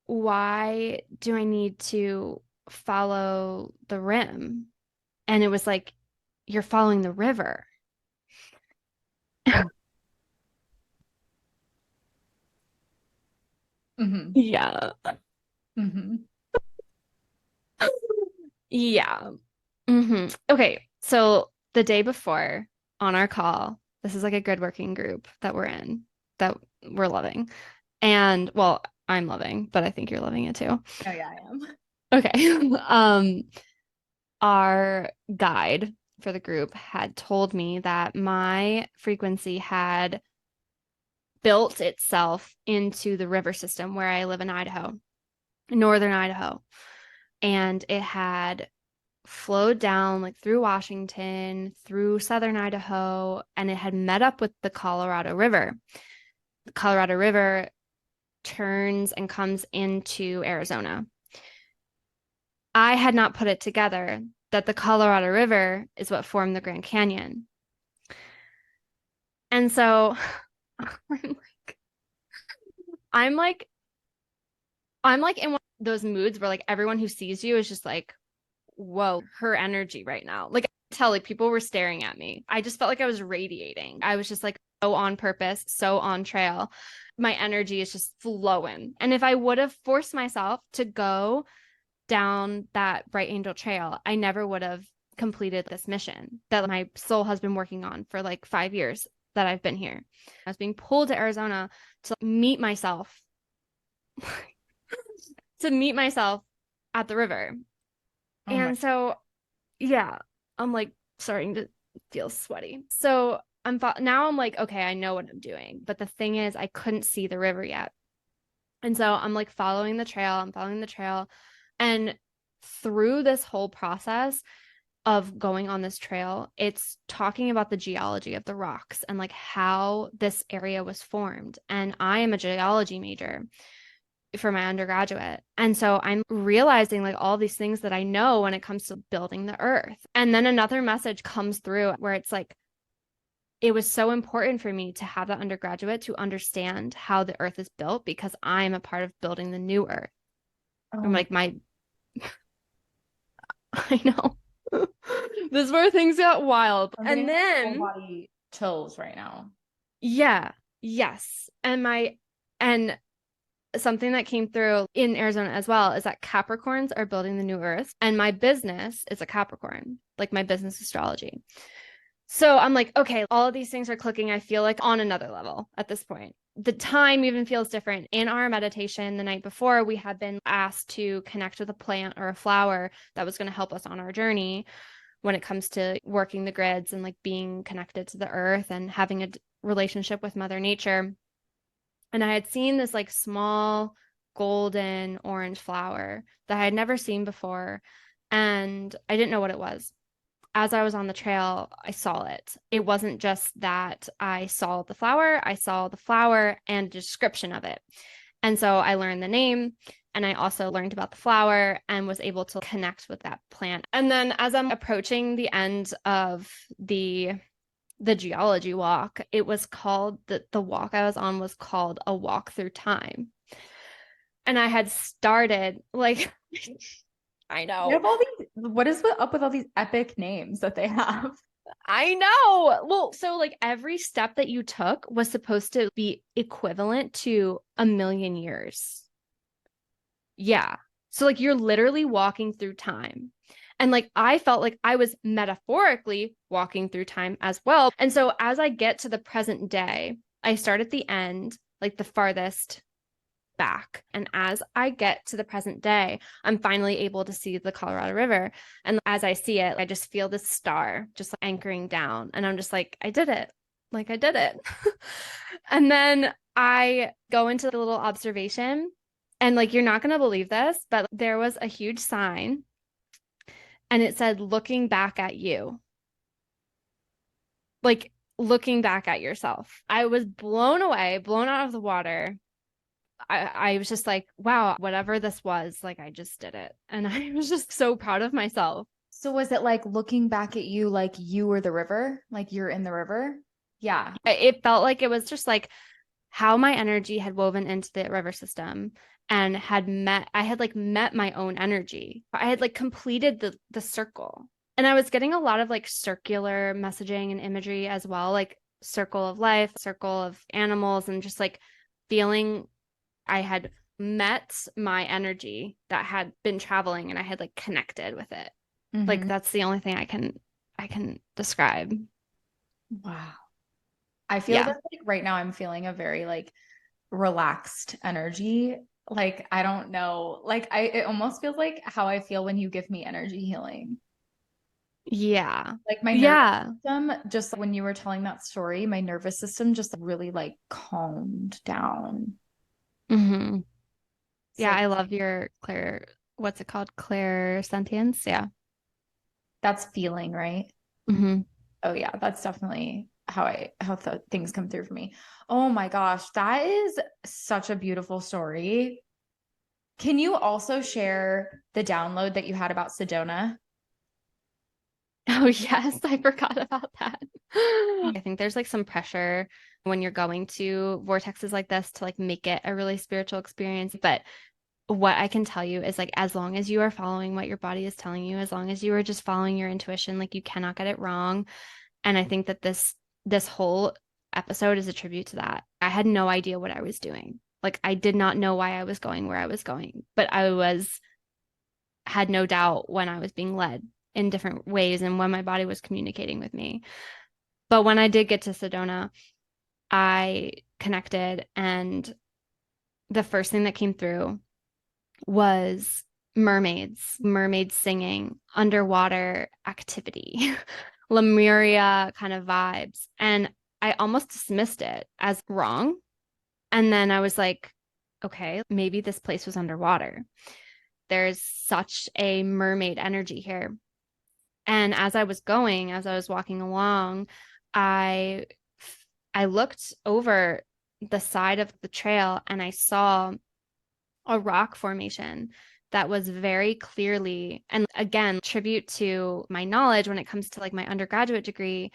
why do I need to follow the rim? And it was like, you're following the river. Mm-hmm. Yeah. Mm-hmm. Yeah. Okay. So the day before on our call, this is like a good working group that we're in that we're loving. And well, I'm loving, but I think you're loving it too. Oh yeah, I am. Okay. Our guide for the group had told me that my frequency had built itself into the river system where I live in Idaho, northern Idaho. And it had flowed down like through Washington, through southern Idaho, and it had met up with the Colorado River. The Colorado River turns and comes into Arizona. I had not put it together that the Colorado River is what formed the Grand Canyon. And so I'm like, I'm like in one of those moods where like everyone who sees you is just like, whoa, her energy right now. Like I could tell like people were staring at me. I just felt like I was radiating. I was just like so on purpose, so on trail. My energy is just flowing. And if I would have forced myself to go down that Bright Angel Trail, I never would have completed this mission that my soul has been working on for like 5 years that I've been here. I was being pulled to Arizona to meet myself, to meet myself at the river. Oh my. And so, yeah, I'm like starting to feel sweaty. So now I'm like, okay, I know what I'm doing. But the thing is, I couldn't see the river yet. And so I'm like following the trail. I'm following the trail. And through this whole process of going on this trail, it's talking about the geology of the rocks and like how this area was formed. And I am a geology major for my undergraduate. And so I'm realizing like all these things that I know when it comes to building the earth. And then another message comes through where it's like, it was so important for me to have that undergraduate to understand how the earth is built because I'm a part of building the new earth. I'm like, I know. This is where things got wild. I'm And getting full then, body chills right now. yeah, yes. And something that came through in Arizona as well is that Capricorns are building the new earth. And my business is a Capricorn, like my business astrology. So I'm like, okay, all of these things are clicking. I feel like on another level at this point. The time even feels different. In our meditation the night before, we had been asked to connect with a plant or a flower that was going to help us on our journey when it comes to working the grids and like being connected to the earth and having a relationship with Mother Nature. And I had seen this like small golden orange flower that I had never seen before. And I didn't know what it was. As I was on the trail, I saw it. It wasn't just that I saw the flower and a description of it. And so I learned the name and I also learned about the flower and was able to connect with that plant. And then as I'm approaching the end of the geology walk, it was called the walk I was on was called a walk through time. And I had started like I know. You have all these, what is up with all these epic names that they have? I know. Well, so like every step that you took was supposed to be equivalent to 1,000,000 years. Yeah. So like you're literally walking through time. And like I felt like I was metaphorically walking through time as well. And so as I get to the present day, I start at the end, like the farthest back. And as I get to the present day, I'm finally able to see the Colorado River. And as I see it, I just feel this star just like anchoring down. And I'm just like, I did it. Like I did it. And then I go into the little observation. And like, you're not going to believe this, but there was a huge sign and it said, looking back at you. Like looking back at yourself. I was blown away, blown out of the water. I was just like, wow, whatever this was, like I just did it. And I was just so proud of myself. So was it like looking back at you like you were the river? Like you're in the river? Yeah. It felt like it was just like how my energy had woven into the river system and I had like met my own energy. I had like completed the circle. And I was getting a lot of like circular messaging and imagery as well, like circle of life, circle of animals, and just like feeling I had met my energy that had been traveling and I had like connected with it. Like that's the only thing I can describe. Wow. I feel Yeah. that like right now I'm feeling a very like relaxed energy. Like I don't know, like it almost feels like how I feel when you give me energy healing. Yeah. Like my nervous Yeah. system, just when you were telling that story, my nervous system just really like calmed down. Mm-hmm. Yeah, So I love your what's it called? Clairsentience. Yeah. that's feeling, right? Mm-hmm. Oh yeah, that's definitely how things come through for me. Oh my gosh, that is such a beautiful story. Can you also share the download that you had about Sedona? Oh, yes, I forgot about that. I think there's like some pressure when you're going to vortexes like this to like make it a really spiritual experience. But what I can tell you is like as long as you are following what your body is telling you, as long as you are just following your intuition, like you cannot get it wrong. And I think that this whole episode is a tribute to that. I had no idea what I was doing. Like I did not know why I was going where I was going, but had no doubt when I was being led in different ways and when my body was communicating with me. But when I did get to Sedona, I connected, and the first thing that came through was mermaids singing, underwater activity, Lemuria kind of vibes. And I almost dismissed it as wrong. And then I was like, okay, maybe this place was underwater. There's such a mermaid energy here. And as I was walking along, I I looked over the side of the trail and I saw a rock formation that was very clearly, and again, tribute to my knowledge when it comes to like my undergraduate degree,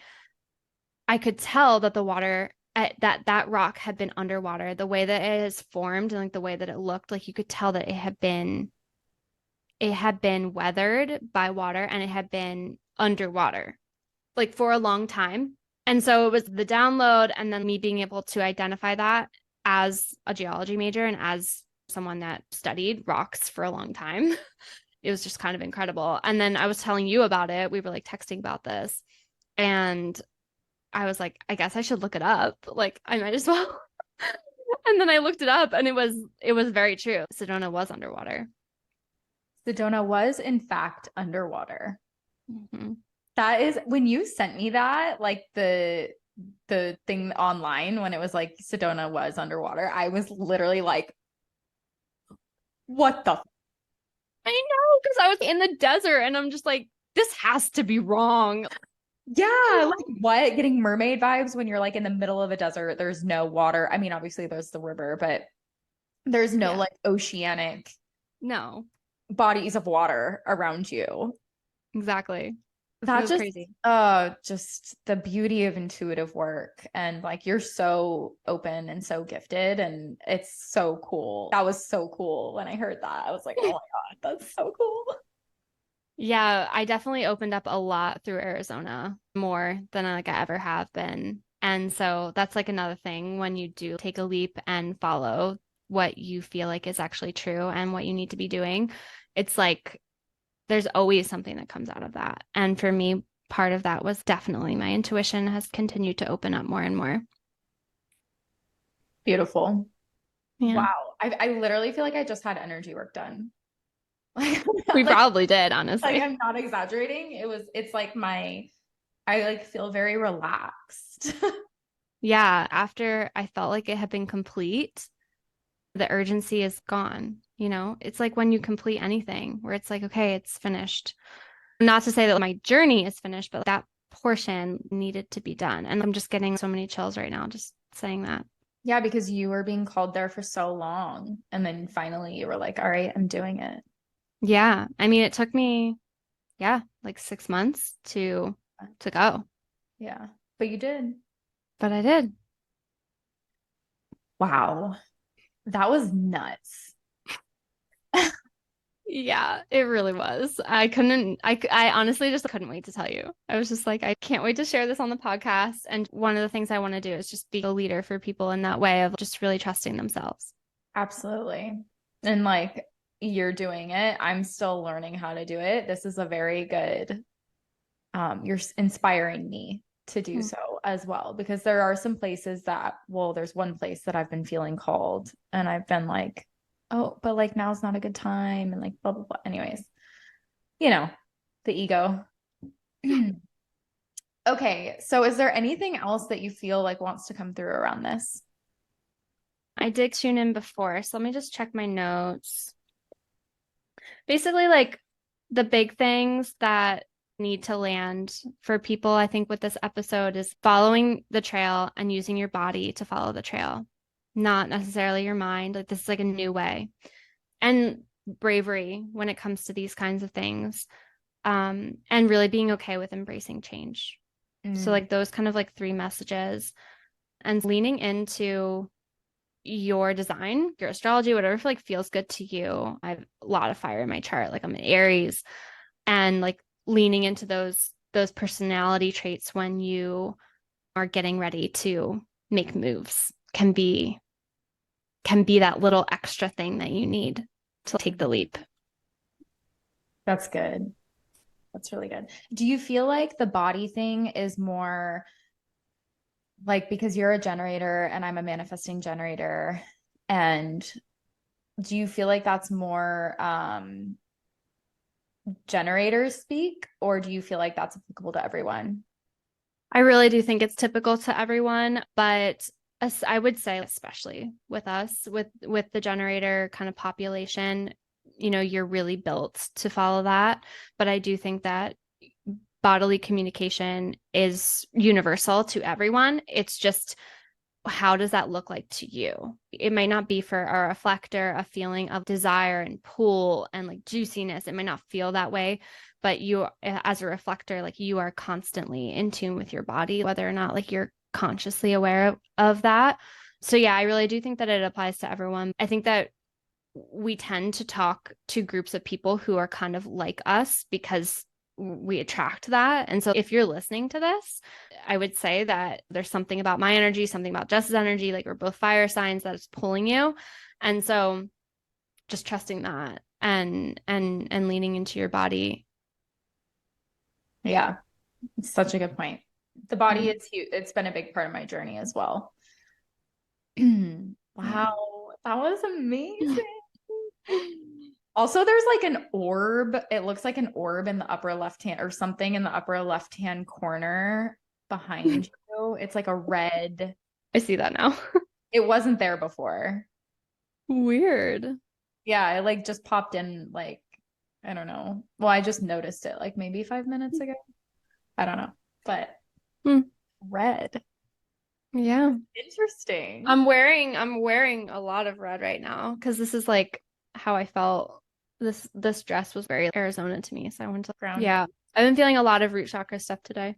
I could tell that the water that rock had been underwater. The way that it is formed and like the way that it looked, like you could tell that it had been weathered by water and it had been underwater like for a long time. And so it was the download and then me being able to identify that as a geology major and as someone that studied rocks for a long time. It was just kind of incredible. And then I was telling you about it. We were like texting about this. And I was like, I guess I should look it up. Like I might as well. And then I looked it up and it was very true. Sedona was underwater. Sedona was in fact underwater. Mm-hmm. That is when you sent me that, like the thing online when it was like Sedona was underwater, I was literally like, what the I know, because I was in the desert and I'm just like, this has to be wrong. yeah, like what? Getting mermaid vibes when you're like in the middle of a desert, there's no water. I mean, obviously there's the river, but there's no Yeah. like oceanic No, bodies of water around you. exactly. It That was crazy. just the beauty of intuitive work, and like you're so open and so gifted, and it's so cool. That was so cool when I heard that. I was like, oh my God, that's so cool. Yeah, I definitely opened up a lot through Arizona, more than like I ever have been. And so that's like another thing when you do take a leap and follow what you feel like is actually true and what you need to be doing. It's like there's always something that comes out of that. And for me, part of that was definitely my intuition has continued to open up more and more. Beautiful. Yeah. Wow. I literally feel like I just had energy work done. Like, We like, probably did, like honestly. I'm not exaggerating. It's like I like feel very relaxed. Yeah. After I felt like it had been complete, the urgency is gone. It's like when you complete anything where it's like, okay, it's finished. Not to say that my journey is finished, but that portion needed to be done. And I'm just getting so many chills right now just saying that. Yeah, because you were being called there for so long. And then finally you were like, all right, I'm doing it. Yeah. I mean, it took me, yeah, like 6 months to go, Yeah. But you did. but I did. Wow. That was nuts. Yeah, it really was. I honestly just couldn't wait to tell you. I was just like, I can't wait to share this on the podcast. And one of the things I want to do is just be a leader for people in that way of just really trusting themselves. Absolutely. And like you're doing it. I'm still learning how to do it. This is a very good, you're inspiring me to do Hmm. so as well, because there are some places that, well, there's one place that I've been feeling called and I've been like, oh, but like now's not a good time and like blah, blah, blah. Anyways, you know, the ego. Okay. So is there anything else that you feel like wants to come through around this? I did tune in before, so let me just check my notes. Basically, like the big things that need to land for people, I think, with this episode is following the trail and using your body to follow the trail, not necessarily your mind. Like, this is like a new way. And bravery when it comes to these kinds of things, and really being okay with embracing change. So, Mm, like, those kind of like three messages and leaning into your design, your astrology, whatever like feels good to you. I have a lot of fire in my chart, like I'm an Aries, and like leaning into those personality traits when you are getting ready to make moves can be that little extra thing that you need to take the leap. that's good. That's really good. Do you feel like the body thing is more like because you're a generator and I'm a manifesting generator, and do you feel like that's more generators speak, or do you feel like that's applicable to everyone? I really do think it's typical to everyone, but I would say especially with us, with the generator kind of population, you're really built to follow that. But I do think that bodily communication is universal to everyone. It's just, how does that look like to you? It might not be for a reflector, a feeling of desire and pull and like juiciness. It might not feel that way, but you, as a reflector, like you are constantly in tune with your body, whether or not like you're consciously aware of that. So, yeah, I really do think that it applies to everyone. I think that we tend to talk to groups of people who are kind of like us because we attract that. And so if you're listening to this, I would say that there's something about my energy, something about Jess's energy, like we're both fire signs that is pulling you. And so just trusting that and leaning into your body. Yeah, it's such a good point. The body Yeah. is huge. It's been a big part of my journey as well. Yeah. Wow, that was amazing. Also, there's like an orb. It looks like an orb in the upper left hand or something in the upper left hand corner behind you. It's like a red. I see that now. It wasn't there before. Weird. Yeah, it like just popped in like I don't know. Well, I just noticed it like maybe 5 minutes ago. I don't know. But Hmm. red. Yeah. Interesting. I'm wearing a lot of red right now because this is like how I felt. This dress was very Arizona to me. So I went to, Grounded. yeah. I've been feeling a lot of root chakra stuff today.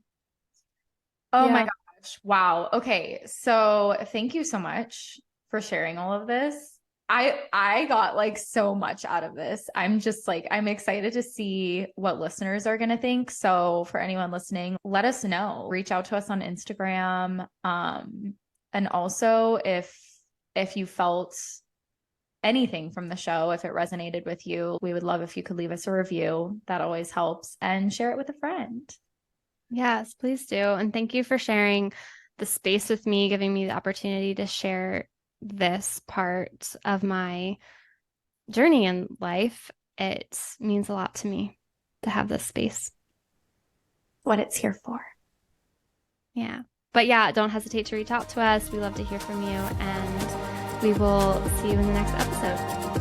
Oh my Yeah. gosh. Wow. Okay. So thank you so much for sharing all of this. I got like so much out of this. I'm just like I'm excited to see what listeners are going to think. So for anyone listening, let us know. Reach out to us on Instagram. And also if you felt anything from the show, if it resonated with you, we would love if you could leave us a review. That always helps, and share it with a friend. Yes, please do. And thank you for sharing the space with me, giving me the opportunity to share this part of my journey in life. It means a lot to me to have this space. What it's here for. Yeah. But yeah, don't hesitate to reach out to us. We love to hear from you, and we will see you in the next episode.